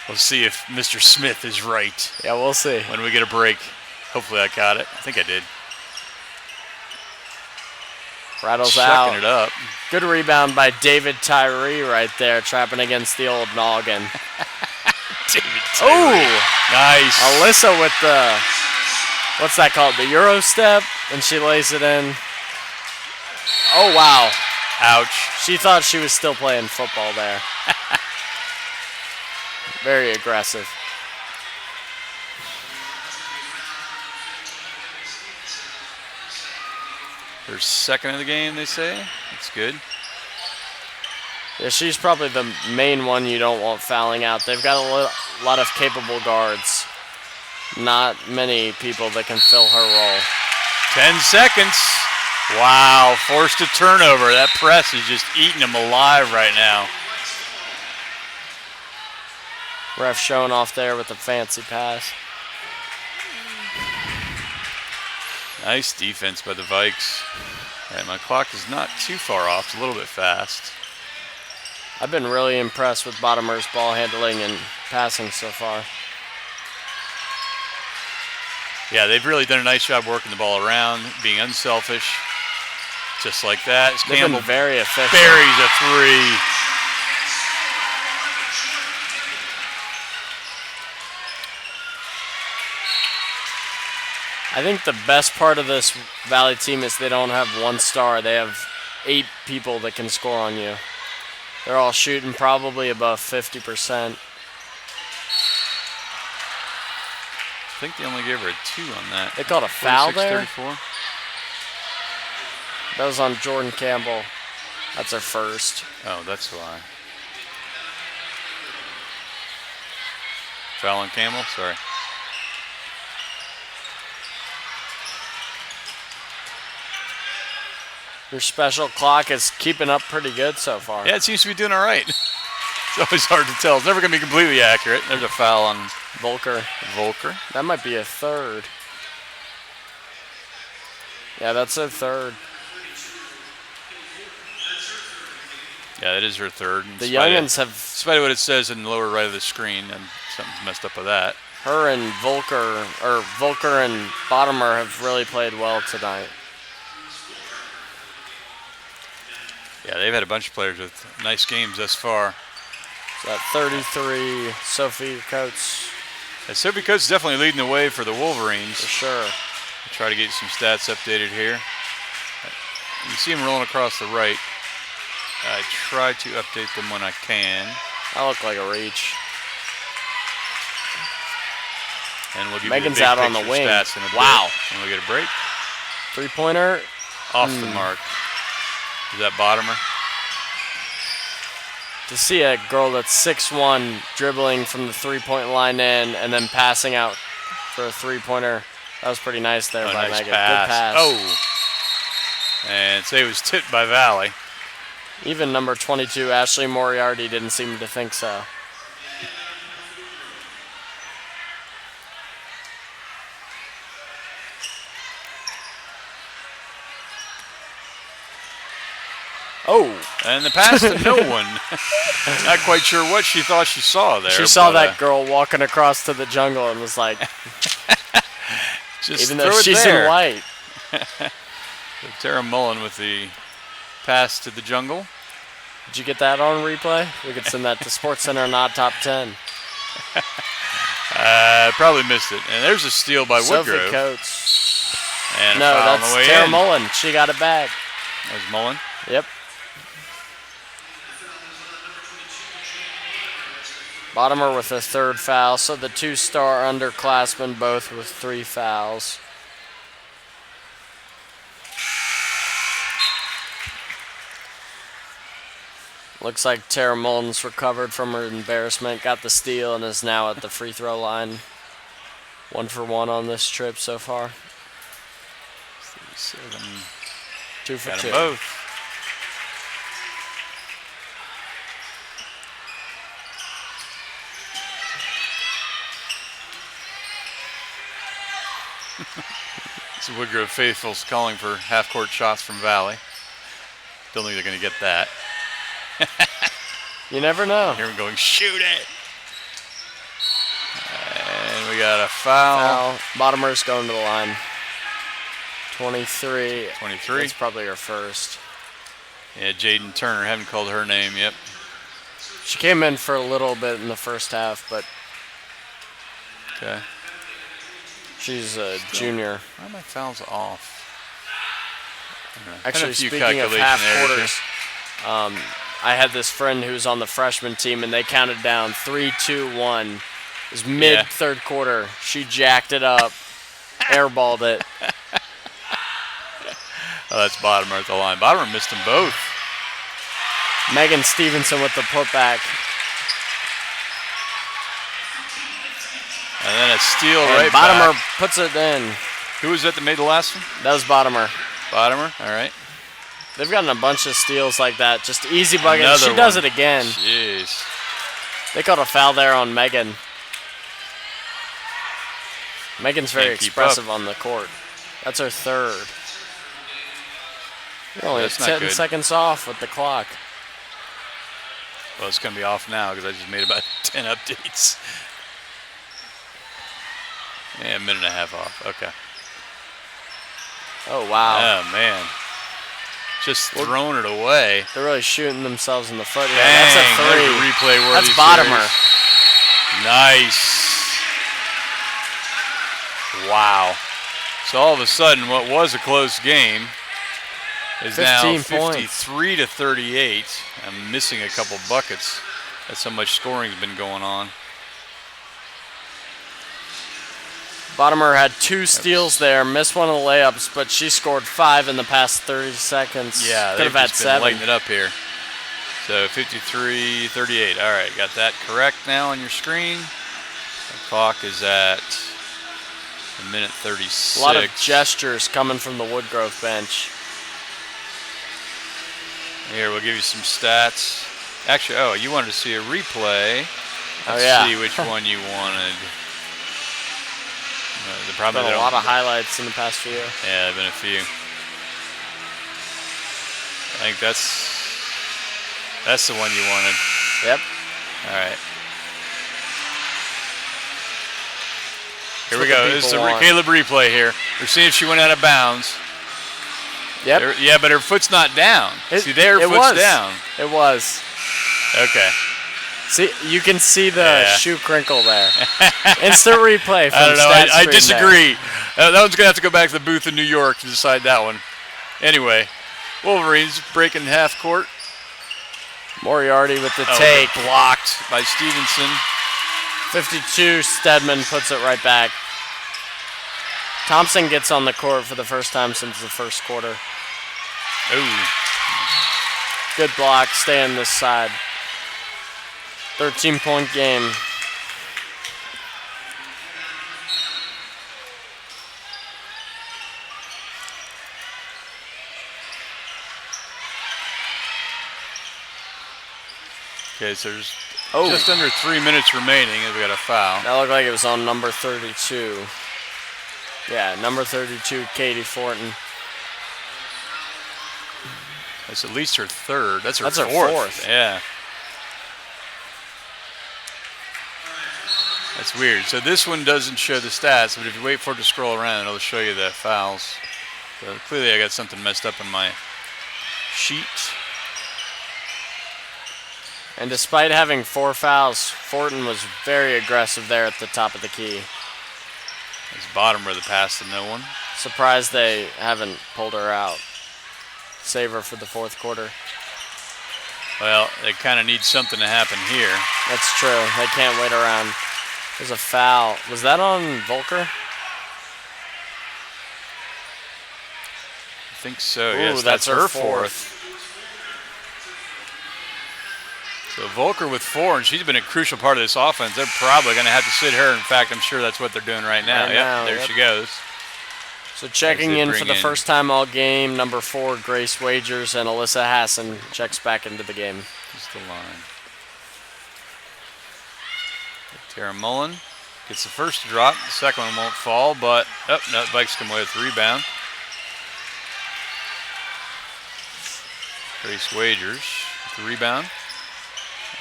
We'll see if Mr. Smith is right Yeah, we'll see. when we get a break. Hopefully I got it. I think I did. Rattles Chucking out. it up. Good rebound by David Tyree right there, trapping against the old noggin. David Tyree. Oh! Nice. Alyssa with the, what's that called? The Euro step, and she lays it in. Oh, wow. Ouch. She thought she was still playing football there. Very aggressive. Her second of the game, they say. That's good. Yeah, she's probably the main one you don't want fouling out. They've got a lot of capable guards. Not many people that can fill her role. 10 seconds. Wow, forced a turnover. That press is just eating them alive right now. Ref showing off there with the fancy pass. Nice defense by the Vikes. All right, my clock is not too far off. It's a little bit fast. I've been really impressed with Bottomer's ball handling and passing so far. Yeah, they've really done a nice job working the ball around, being unselfish. Just like that. They've Campbell been very efficient. buries a three. I think the best part of this Valley team is they don't have one star. They have 8 people that can score on you. They're all shooting probably above 50%. I think they only gave her a 2 on that. They called a foul there? 34. That was on Jordan Campbell. That's her first. Oh, that's why. Foul on Campbell? Sorry. Your special clock is keeping up pretty good so far. Yeah, it seems to be doing all right. It's always hard to tell. It's never going to be completely accurate. There's a foul on Volker. That might be a third. Yeah, that's a third. Yeah, that is her third. The youngins have... Despite what it says in the lower right of the screen, and something's messed up with that. Her and Volker and Bottomer have really played well tonight. Yeah, they've had a bunch of players with nice games thus far. So at 33, Sophie Coates. And Sophie Coates is definitely leading the way for the Wolverines. For sure. I'll try to get some stats updated here. You see them rolling across the right. I try to update them when I can. I look like a reach. And we'll give Megan's you the big out on the picture wing. stats in a Wow. bit. And we'll get a break. Three-pointer. Off the mark. Is that Bottomer? To see a girl that's 6'1", dribbling from the three-point line in and then passing out for a three-pointer, that was pretty nice there by Nice Megan. pass. Good pass. Oh. And say it was tipped by Valley. Even number 22, Ashley Moriarty, didn't seem to think so. Oh. And the pass to no one. Not quite sure what she thought she saw there. She saw that girl walking across to the jungle and was like, just even though she's there. in white. So Tara Mullen with the pass to the jungle. Did you get that on replay? We could send that to SportsCenter, not Top 10. Probably missed it. And there's a steal by Sophie Woodgrove. Coates. And No, a foul on that's the way Tara in. Mullen. She got it back. There's Mullen. Yep. Bottomer with a third foul, so the two-star underclassmen both with 3 fouls. Looks like Tara Mullen's recovered from her embarrassment, got the steal, and is now at the free throw line. 1 for 1 on this trip so far. 37. 2 for Got 2. them both. It's the Woodgrove faithfuls calling for half-court shots from Valley. Don't think they're going to get that. You never know. Here we're going, shoot it! And we got a foul. Bottomer's going to the line. 23. 23. That's probably her first. Yeah, Jaden Turner. Haven't called her name. Yep. She came in for a little bit in the first half, but Okay. she's a junior. Why are my fouls off? Actually, speaking of half quarters, I had this friend who was on the freshman team, and they counted down 3, 2, 1. It was mid-third quarter. She jacked it up, airballed it. Oh, that's Bottomer at the line. Bottomer missed them both. Megan Stevenson with the putback. And then a steal And right Bottomer back. puts it in. Who was that made the last one? That was Bottomer. Bottomer? All right. They've gotten a bunch of steals like that. Just easy bucket. Another She does one. it again. Jeez. They called a foul there on Megan. Megan's very Can't keep expressive on the court. That's her third. You're only That's not 10 good. seconds off with the clock. Well, it's going to be off now because I just made about 10 updates. Yeah, a minute and a half off. Okay. Oh, wow. Oh, man. Just throwing it away. They're really shooting themselves in the foot here. Dang, That's a there's three. a replay worthy That's Bottomer. series. Nice. Wow. So all of a sudden, what was a close game is now 15 points. 53 to 38. I'm missing a couple buckets. That's how much scoring's been going on. Bottomer had 2 steals there, missed one of the layups, but she scored 5 in the past 30 seconds. Yeah, could they've have had just been 7. lighting it up here. So 53-38. All right, got that correct now on your screen. The clock is at a minute 36. A lot of gestures coming from the Woodgrove bench. Here, we'll give you some stats. Actually, oh, you wanted to see a replay. Let's yeah. see which one you wanted. The problem Been a lot of highlights in the past few. Yeah, there have been a few. I think that's the one you wanted. Yep. All right. Here we what go. the This is the people want. Caleb replay here. We're seeing if she went out of bounds. Yep. Yeah, but her foot's not down. See, there, her it foot's was. down. It was. Okay. See, you can see the Yeah. shoe crinkle there. Instant replay from I don't know. Stat I Screen disagree. That one's going to have to go back to the booth in New York to decide that one. Anyway, Wolverines breaking half court. there. Moriarty with the Oh, take. blocked by Stevenson. 52, Stedman puts it right back. Thompson gets on the court for the first time since the first quarter. Ooh. Good block, stay on this side. 13-point game. Okay, so there's Oh. just under 3 minutes remaining, and we got a foul. That looked like it was on number 32. Yeah, number 32, Katie Fortin. That's at least her third. That's her That's her fourth. fourth. Yeah. That's weird. So this one doesn't show the stats, but if you wait for it to scroll around, it'll show you the fouls. So clearly I got something messed up in my sheet. And despite having 4 fouls, Fortin was very aggressive there at the top of the key. It's bottom of the pass to no one. Surprised they haven't pulled her out. Save her for the fourth quarter. Well, they kind of need something to happen here. That's true. They can't wait around. There's a foul. Was that on Volker? I think so. Ooh, Yes, that's that's her her fourth. So Volker with 4, and she's been a crucial part of this offense. They're probably going to have to sit her. In fact, I'm sure that's what they're doing right now. Right Yep, now, there yep. she goes. So checking As they in for bring the in- first time all game, number 4, Grace Wagers, and Alyssa Hassan checks back into the game. Just the line. Tara Mullen gets the first to drop. The second one won't fall, but no, Vikes come away with the rebound. Grace Wagers with the rebound.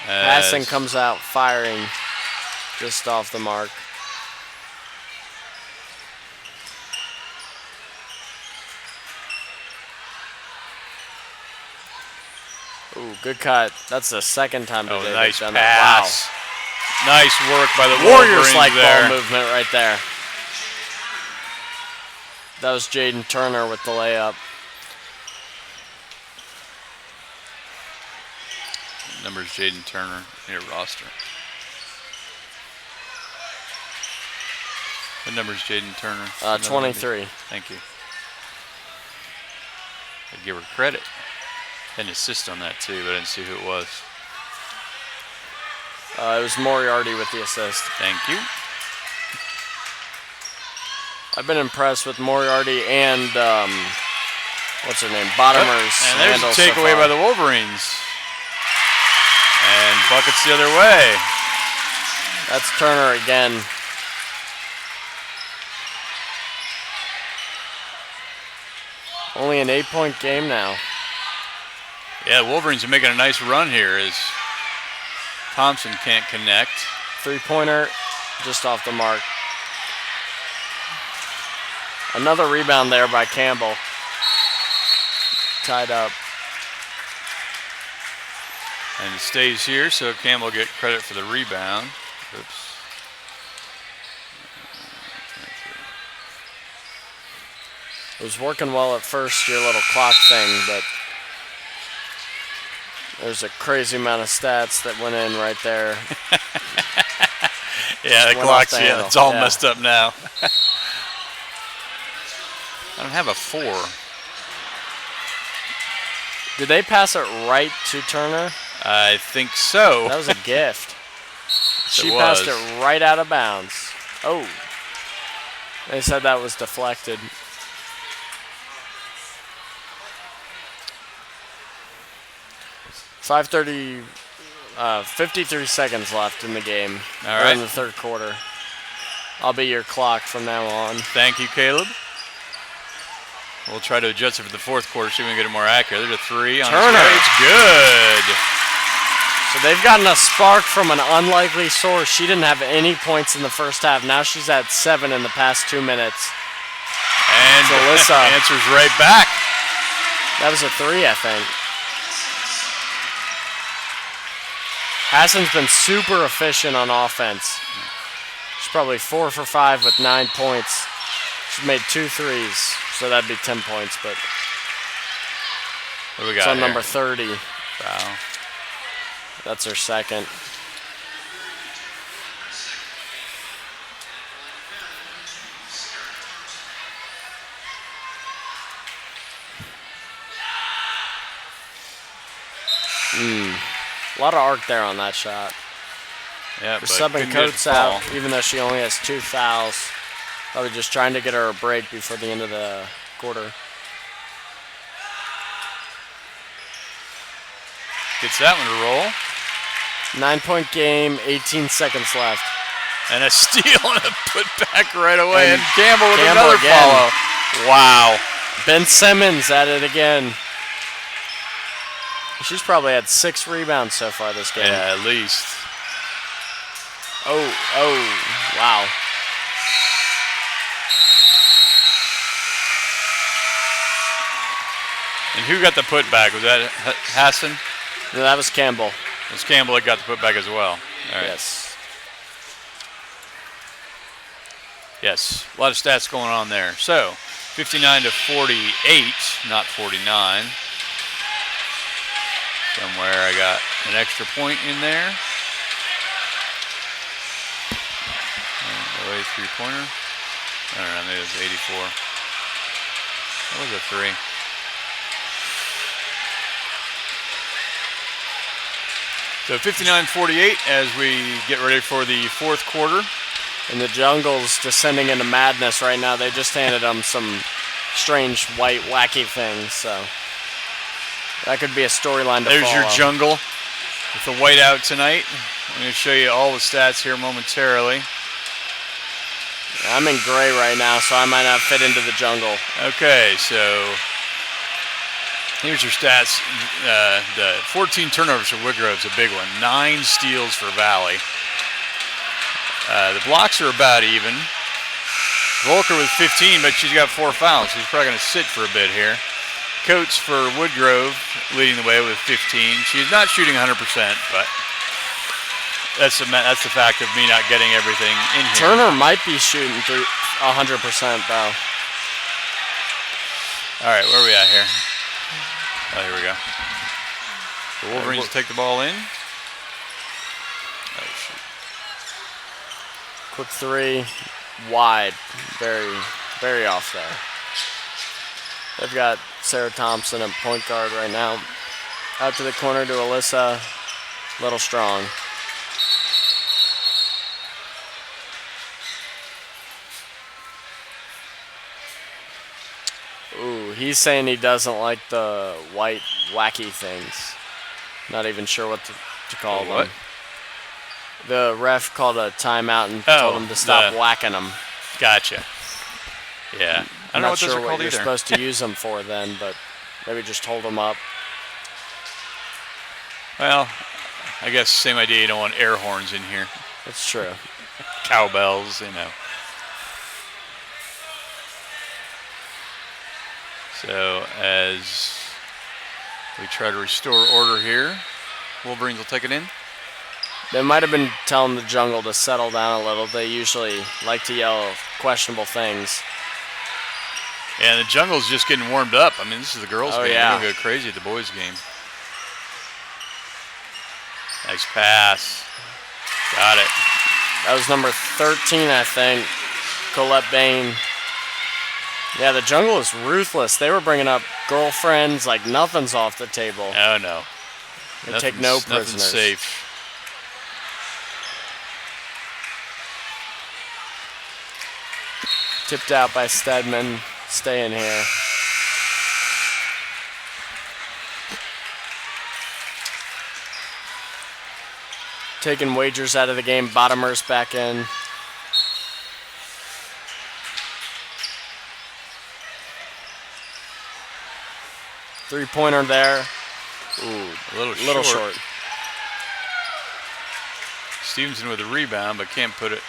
Hassan comes out firing just off the mark. Ooh, good cut. That's the second time Oh, today nice they've done pass. Nice work by the that. Wow. Warriors-like there. ball movement right there. That was Jaden Turner with the layup. Numbers Jaden Turner in your roster. What number is Jaden Turner? 23. Thank you. I give her credit. Had an assist on that too, but I didn't see who it was. It was Moriarty with the assist. Thank you. I've been impressed with Moriarty and what's her name, Bottomer's. And there's a handle so takeaway far. by the Wolverines. And buckets the other way. That's Turner again. Only an 8-point game now. Yeah, the Wolverines are making a nice run here as Thompson can't connect. 3-pointer just off the mark. Another rebound there by Campbell. Tied up. And it stays here, so Campbell will get credit for the rebound. Oops. It was working well at first, your little clock thing, but there's a crazy amount of stats that went in right there. Yeah, the went clock's, off the handle. it's all Yeah. messed up now. I don't have a 4. Did they pass it right to Turner? I think so. That was a gift. She It passed was. it right out of bounds. Oh. They said that was deflected. .53 seconds left in the game. All Or right. in the third quarter. I'll be your clock from now on. Thank you, Caleb. We'll try to adjust it for the fourth quarter, see if we can get it more accurate. There's a 3 on Turner. It's good. So they've gotten a spark from an unlikely source. She didn't have any points in the first half. Now she's at 7 in the past 2 minutes. And So Alyssa answers right back. That was a 3, I think. Hassan's been super efficient on offense. She's probably 4 for 5 with 9 points. She's made 2 threes, so that'd be 10 points, but What do we it's got on here? number 30. Foul. That's her second. A lot of arc there on that shot. Yeah, For but subbing couldn't get it Coates to fall. out, even though she only has 2 fouls. Probably just trying to get her a break before the end of the quarter. Gets that one to roll. 9-point game, 18 seconds left. And a steal and a putback right away. And And Campbell with Campbell another again. follow. Wow. Ben Simmons at it again. She's probably had 6 rebounds so far this game. Yeah, at least. Oh, wow. And who got the putback? Was that Hassan? No, that was Campbell. It was Campbell that got the putback as well. All right. Yes. Yes, a lot of stats going on there. So, 59 to 48, not 49. Somewhere I got an extra point in there. Away 3-pointer. I don't know, maybe it was 84. That was a 3. So 59-48 as we get ready for the fourth quarter. And the Jungle's descending into madness right now. They just handed them some strange, white, wacky things, so that could be a storyline to There's follow. your Jungle with the white out tonight. I'm going to show you all the stats here momentarily. I'm in gray right now, so I might not fit into the Jungle. Okay, so here's your stats. The 14 turnovers for Woodgrove is a big one. 9 steals for Valley. The blocks are about even. Volker with 15, but she's got 4 fouls. She's probably going to sit for a bit here. Coates for Woodgrove leading the way with 15. She's not shooting 100%, but that's the fact of me not getting everything in here. Turner might be shooting 100% though. All right, where are we at here? Oh, here we go. The Wolverines take the ball in. Oh, shoot. Quick three, wide, very, very off there. They've got Sarah Thompson at point guard right now. Out to the corner to Alyssa, little strong. Ooh, he's saying he doesn't like the white wacky things. Not even sure what to call them. The ref called a timeout and told him to stop whacking them. Gotcha. Yeah. I don't know what those are called you're either. supposed to use them for then, but maybe just hold them up. Well, I guess same idea. You don't want air horns in here. That's true. Cowbells, you know. So as we try to restore order here, Wolverines will take it in. They might have been telling the jungle to settle down a little. They usually like to yell questionable things. And the jungle's just getting warmed up. I mean, this is the girls' game. Yeah. They're going to go crazy at the boys' game. Nice pass. Got it. That was number 13, I think. Colette Bain. Yeah, the jungle is ruthless. They were bringing up girlfriends like nothing's off the table. Oh, no. They take no prisoners. Nothing's safe. Tipped out by Stedman. Stay in here. Taking wagers out of the game. Bottomers back in. Three-pointer there. Ooh, A little short. Stevenson with a rebound, but can't get it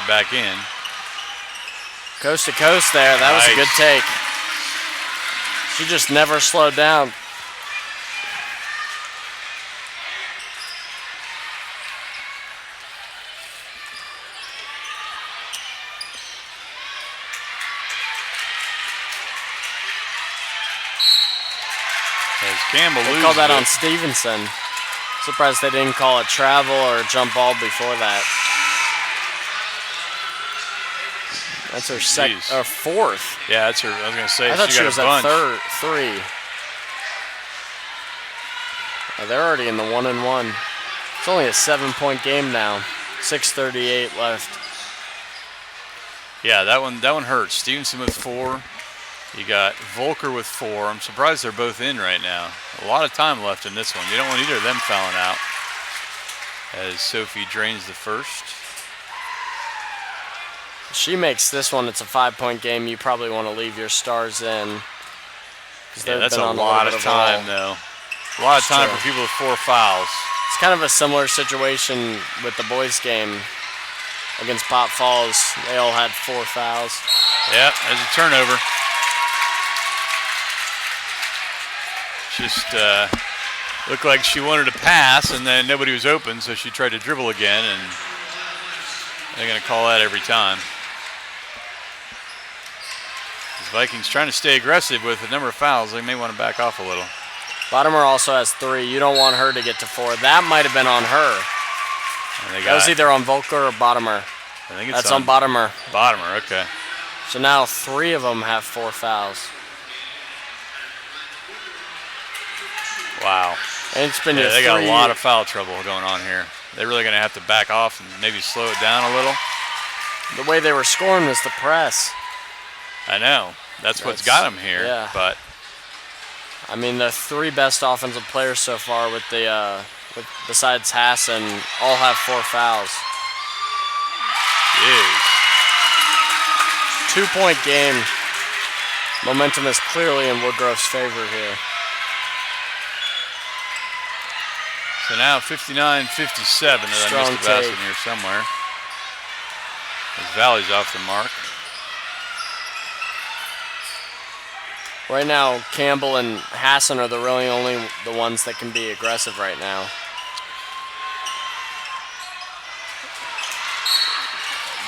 back in. Coast to coast there. That was a good Nice. take. She just never slowed down. As Campbell They loses called that it. on Stevenson. Surprised they didn't call it travel or jump ball before that. That's her Jeez. fourth. Yeah, that's her. I was going to say I thought she got was a at bunch. three. Oh, they're already in the 1-1. It's only a 7-point game now. 6:38 left. Yeah, that one hurts. Stevenson with 4. You got Volker with 4. I'm surprised they're both in right now. A lot of time left in this one. You don't want either of them fouling out. As Sophie drains the first. She makes this one. It's a 5-point game. You probably want to leave your stars in. Yeah, that's a lot of time, though. A lot of time for people with 4 fouls. It's kind of a similar situation with the boys' game against Pop Falls. They all had 4 fouls. Yeah, there's a turnover. Just looked like she wanted to pass, and then nobody was open, so she tried to dribble again, and they're going to call that every time. The Vikings trying to stay aggressive with the number of fouls. They may want to back off a little. Bottomer also has 3. You don't want her to get to 4. That might have been on her. And That was either on Volker or Bottomer. I think it's That's on Bottomer. Bottomer, okay. So now 3 of them have 4 fouls. Wow. And it's been Yeah, your they got 3. a lot of foul trouble going on here. They're really going to have to back off and maybe slow it down a little. The way they were scoring was the press. I know. That's what's got them here. Yeah. But I mean, the 3 best offensive players so far with besides Hassan all have 4 fouls. Jeez. 2-point game. Momentum is clearly in Woodgrove's favor here. So now 59-57. I missed Strong a basket take. here somewhere. As Valley's off the mark. Right now, Campbell and Hassan are the really only the ones that can be aggressive right now.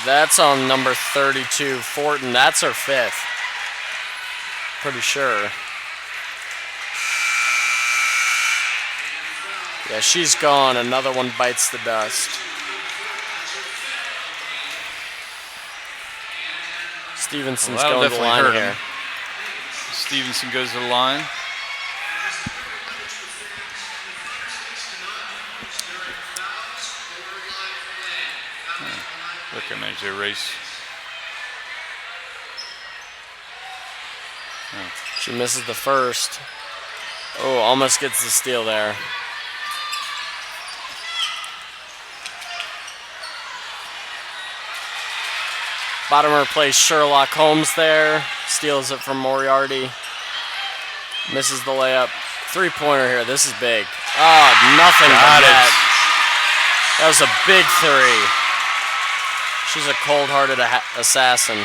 That's on number 32, Fortin. That's her 5th. Pretty sure. Yeah, she's gone. Another one bites the dust. Stevenson's going to the line here. Stevenson goes to the line. Look, I managed to erase. Oh. She misses the first. Oh, almost gets the steal there. Bottomer plays Sherlock Holmes there. Steals it from Moriarty. Misses the layup. 3-pointer here. This is big. Oh, nothing but that. That was a big 3. She's a cold-hearted assassin.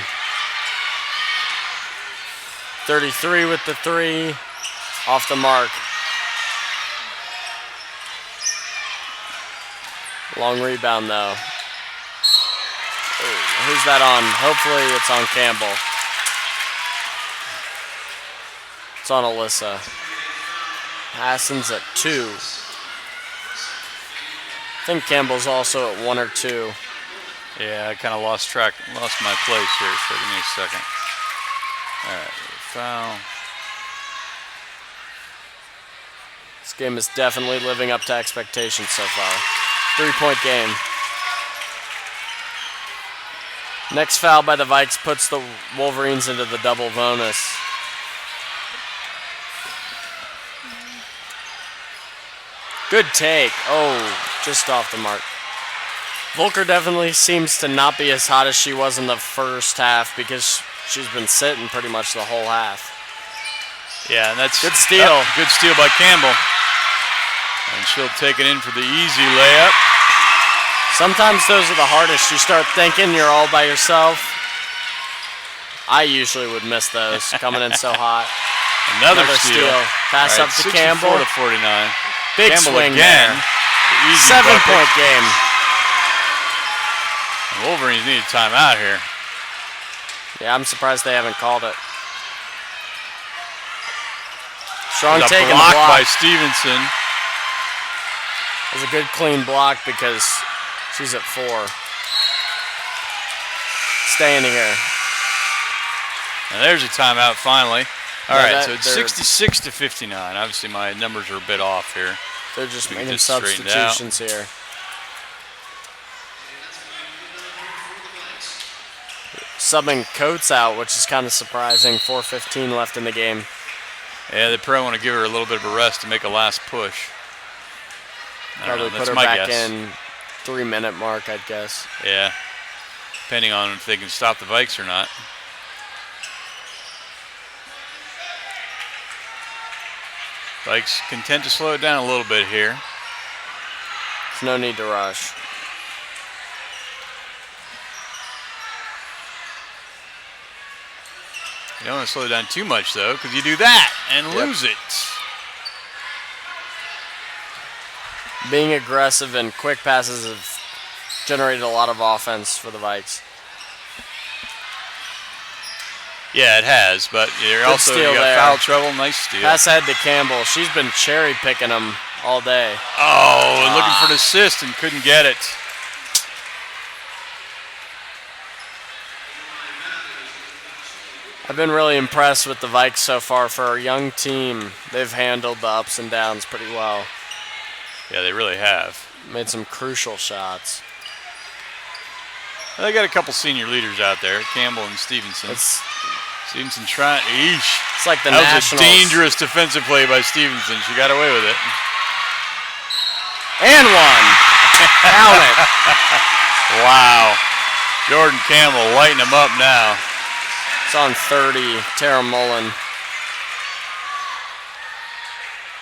33 with the 3. Off the mark. Long rebound, though. Who's that on? Hopefully it's on Campbell. It's on Alyssa. Hassan's at 2. I think Campbell's also at 1 or 2. Yeah, I kind of lost my place here, so give me a second. All right, foul. This game is definitely living up to expectations so far. 3-point game. Next foul by the Vikes puts the Wolverines into the double bonus. Good take. Oh, just off the mark. Volker definitely seems to not be as hot as she was in the first half because she's been sitting pretty much the whole half. Yeah, and that's good steal. Good steal by Campbell. And she'll take it in for the easy layup. Sometimes those are the hardest. You start thinking you're all by yourself. I usually would miss those coming in so hot. Another steal. Pass up to Campbell. 64 to 49. Big Campbell swing again. there. 7-point game. The Wolverines need a timeout here. Yeah, I'm surprised they haven't called it. Strong take and block by Stevenson. It was a good clean block because she's at 4. Staying here. And there's a timeout finally. All right, so it's 66 to 59. Obviously, my numbers are a bit off here. They're just making substitutions here. Subbing Coates out, which is kind of surprising. 4:15 left in the game. Yeah, they probably want to give her a little bit of a rest to make a last push. Probably put her back in 3-minute mark, I'd guess. Yeah, depending on if they can stop the Vikes or not. Vikes content to slow it down a little bit here. There's no need to rush. You don't want to slow it down too much, though, because you do that and lose it. Being aggressive and quick passes have generated a lot of offense for the Vikes. Yeah, it has, but you're also you got foul trouble. Nice steal. Pass ahead to Campbell. She's been cherry picking them all day. Oh, looking for an assist and couldn't get it. I've been really impressed with the Vikes so far. For a young team, they've handled the ups and downs pretty well. Yeah, they really have. Made some crucial shots. Well, they got a couple senior leaders out there, Campbell and Stevenson. Stevenson trying. It's like the Nationals. Nationals. That was a dangerous defensive play by Stevenson. She got away with it. And one. Count it. Wow. Jordan Campbell lighting him up now. It's on 30. Tara Mullen.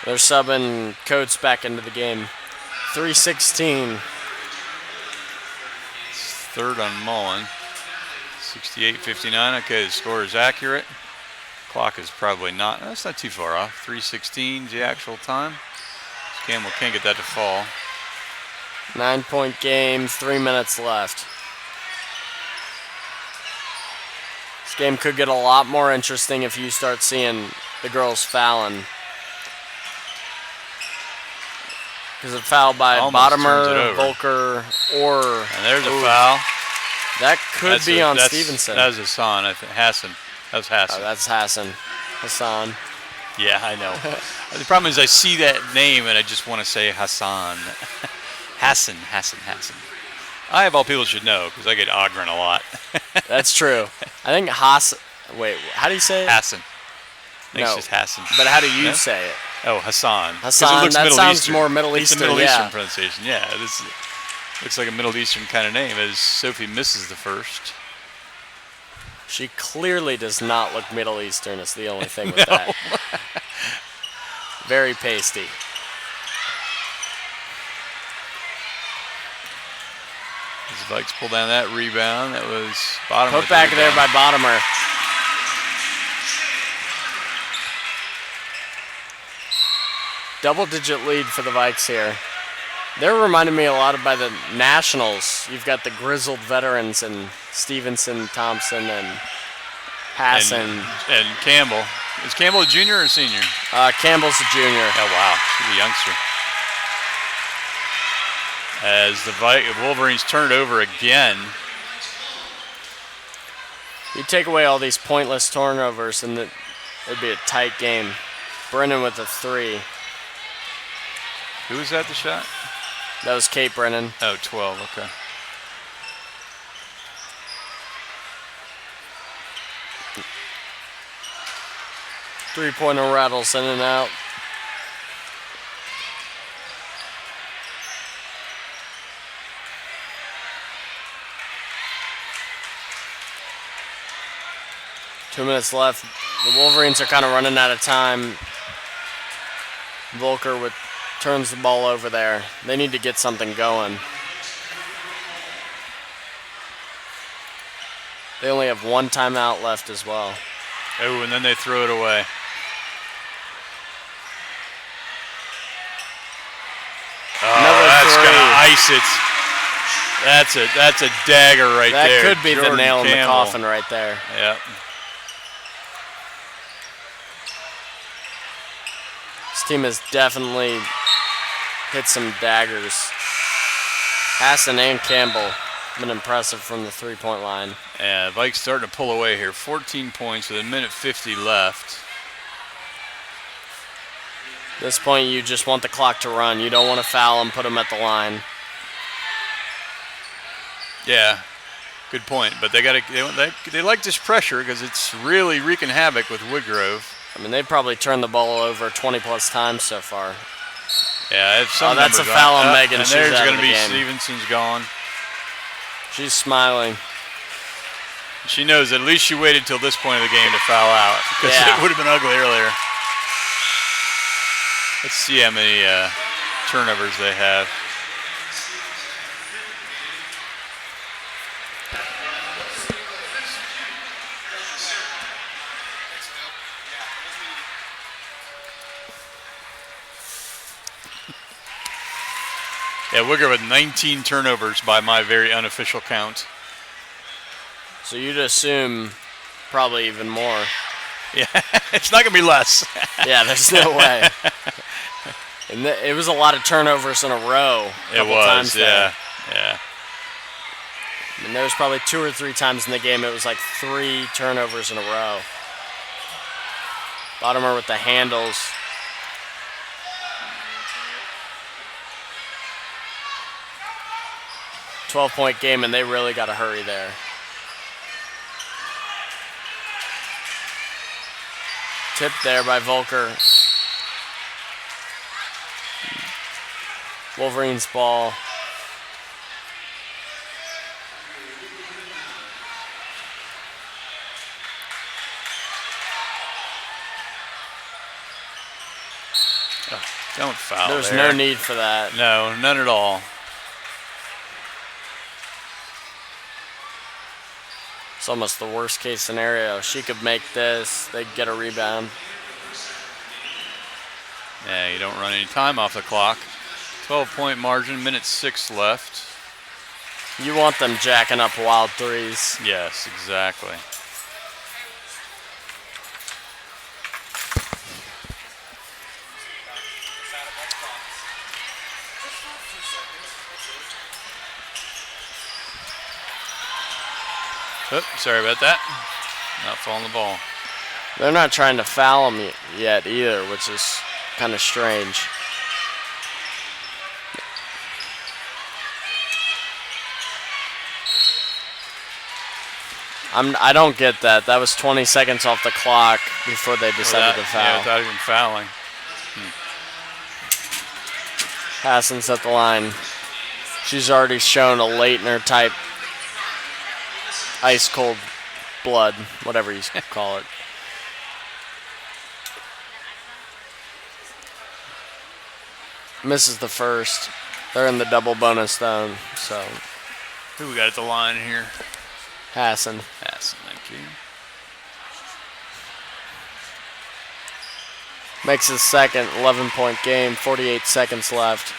They're subbing Coates back into the game. 3:16. Third on Mullen. 68-59. Okay, the score is accurate. Clock is probably not. That's not too far off. 3:16 is the actual time. Campbell can't get that to fall. 9-point game, 3 minutes left. This game could get a lot more interesting if you start seeing the girls fouling. Because it fouled by Almost turns it Bottomer, over. Volker, or... And there's a foul. That could be on that's Stevenson. That was Hassan, I think. Hassan. That was Hassan. Oh, that's Hassan. Yeah, I know. The problem is I see that name and I just want to say Hassan. Hassan. I, of all people, should know because I get Ogren a lot. That's true. I think Wait, how do you say it? Hassan. I think it's just Hassan. But how do you No? say it? Oh, Hassan. 'Cause Hassan, it looks that Middle sounds Eastern. more Middle It's a Eastern, Middle yeah. Eastern pronunciation, yeah. This looks like a Middle Eastern kind of name as Sophie misses the first. She clearly does not look Middle Eastern. Is the only thing with that. Very pasty. As the Vikes pull down that rebound, that was Bottomer. Put back there by Bottomer. Double-digit lead for the Vikes here. They're reminding me a lot of by the Nationals. You've got the grizzled veterans and Stevenson, Thompson, and Hassan. And Campbell. Is Campbell a junior or a senior? Campbell's a junior. Oh, wow. She's a youngster. As the Wolverines turn it over again. You take away all these pointless turnovers, and it'd be a tight game. Brennan with a 3. Who was that, the shot? That was Kate Brennan. Oh, 12, okay. Three-pointer rattles in and out. Two minutes left. The Wolverines are kind of running out of time. Volker turns the ball over there. They need to get something going. They only have one timeout left as well. Oh, and then they throw it away. Oh, that's going to ice it. That's a dagger right there. That could be Jordan the nail in the Campbell. coffin right there. Yep. This team has definitely hit some daggers. Hassan and Campbell have been impressive from the three-point line. Yeah, Vikes starting to pull away here. 14 points with 1:50 left. At this point, you just want the clock to run. You don't want to foul them, put them at the line. Yeah, good point. But they like this pressure because it's really wreaking havoc with Woodgrove. I mean, they probably turned the ball over 20-plus times so far. Yeah, it's some that's a numbers foul on on Megan. And She's there's out going of to the be game. Stevenson's gone. She's smiling. She knows at least she waited till this point of the game to foul out because Yeah. it would have been ugly earlier. Let's see how many turnovers they have. Yeah, Woodgrove with 19 turnovers by my very unofficial count. So you'd assume probably even more. Yeah, it's not going to be less. Yeah, there's no way. And it was a lot of turnovers in a row. A couple times there. yeah. And there was probably 2 or 3 times in the game it was like 3 turnovers in a row. Bottomer with the handles. $12-point game, and they really got to hurry there. Tipped there by Volker. Wolverines ball. Oh, don't foul There's there. no need for that. No, none at all. It's almost the worst case scenario. She could make this, they get a rebound. Yeah, you don't run any time off the clock. 12-point margin, minute 6 left. You want them jacking up wild threes. Yes, exactly. Oh, sorry about that. Not falling the ball. They're not trying to foul him yet either, which is kind of strange. I don't get that. That was 20 seconds off the clock before they decided to foul. Yeah, without even fouling. Hassan's at the line. She's already shown a Leitner type ice cold blood, whatever you call it. Misses the first. They're in the double bonus though, so. Who we got at the line here? Hassan. Hassan, thank you. Makes his second 11-point game, 48 seconds left.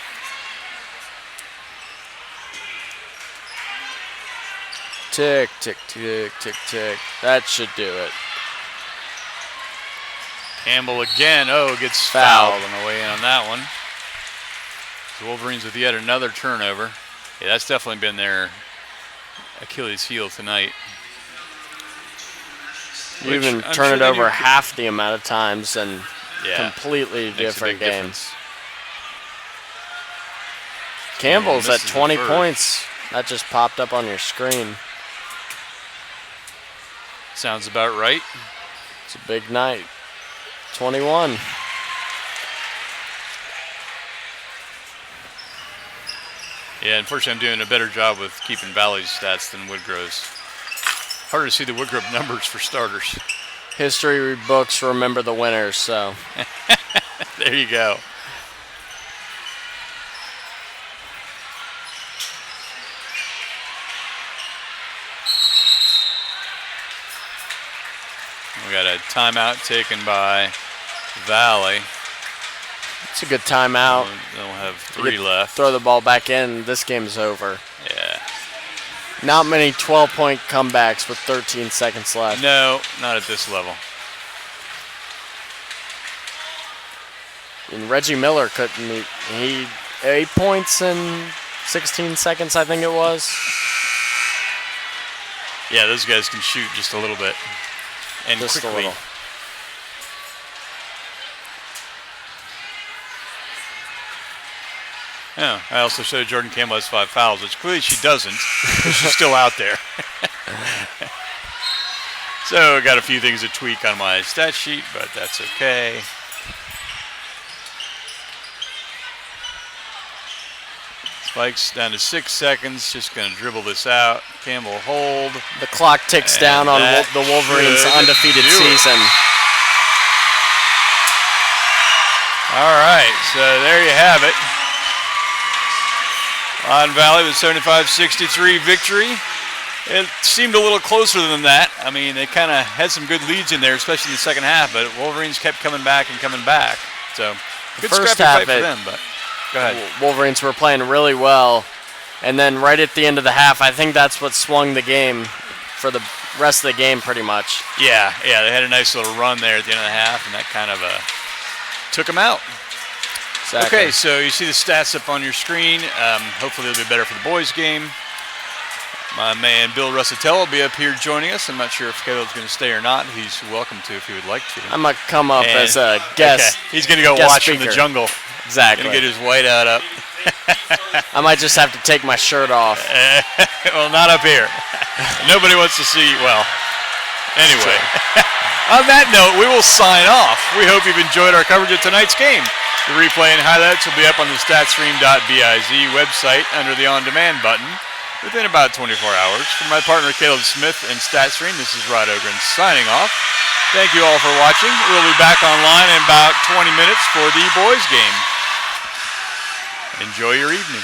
Tick, tick, tick, tick, tick. That should do it. Campbell again. Oh, gets fouled on the way in on that one. The Wolverines with yet another turnover. Yeah, that's definitely been their Achilles heel tonight. You even turn it over half the amount of times and completely makes different a big games. difference. Campbell's at misses the 20 first. points. That just popped up on your screen. Sounds about right. It's a big night. 21. Yeah, unfortunately, I'm doing a better job with keeping Valley's stats than Woodgrove's. Harder to see the Woodgrove numbers for starters. History books remember the winners, so. There you go. We got a timeout taken by Valley. It's a good timeout. They'll have 3 left. Throw the ball back in. This game's over. Yeah. Not many 12-point comebacks with 13 seconds left. No, not at this level. And Reggie Miller couldn't. He 8 points in 16 seconds, I think it was. Yeah, those guys can shoot just a little bit. And Just quickly. a little. Yeah, I also showed Jordan Campbell has 5 fouls, which clearly she doesn't, but she's still out there. So I got a few things to tweak on my stat sheet, but that's okay. Spikes down to 6 seconds, just going to dribble this out. Campbell hold. The clock ticks down on the Wolverines' undefeated season. All right, so there you have it. Lyon Valley with 75-63 victory. It seemed a little closer than that. I mean, they kind of had some good leads in there, especially in the second half, but Wolverines kept coming back and coming back. So, good first scrappy half fight for them, but go ahead. Wolverines were playing really well. And then right at the end of the half, I think that's what swung the game for the rest of the game pretty much. Yeah, they had a nice little run there at the end of the half, and that kind of took them out. Exactly. Okay, so you see the stats up on your screen. Hopefully it'll be better for the boys' game. My man Bill Russatell will be up here joining us. I'm not sure if Caleb's going to stay or not. He's welcome to if he would like to. I'm going to come up as a guest. Okay. He's going to go watch from the jungle. Exactly. Going to get his whiteout up. I might just have to take my shirt off. Well, not up here. Nobody wants to see. Well, anyway. On that note, we will sign off. We hope you've enjoyed our coverage of tonight's game. The replay and highlights will be up on the statstream.biz website under the On Demand button within about 24 hours. For my partner Caleb Smith and StatStream, this is Rod Ogren signing off. Thank you all for watching. We'll be back online in about 20 minutes for the boys' game. Enjoy your evening.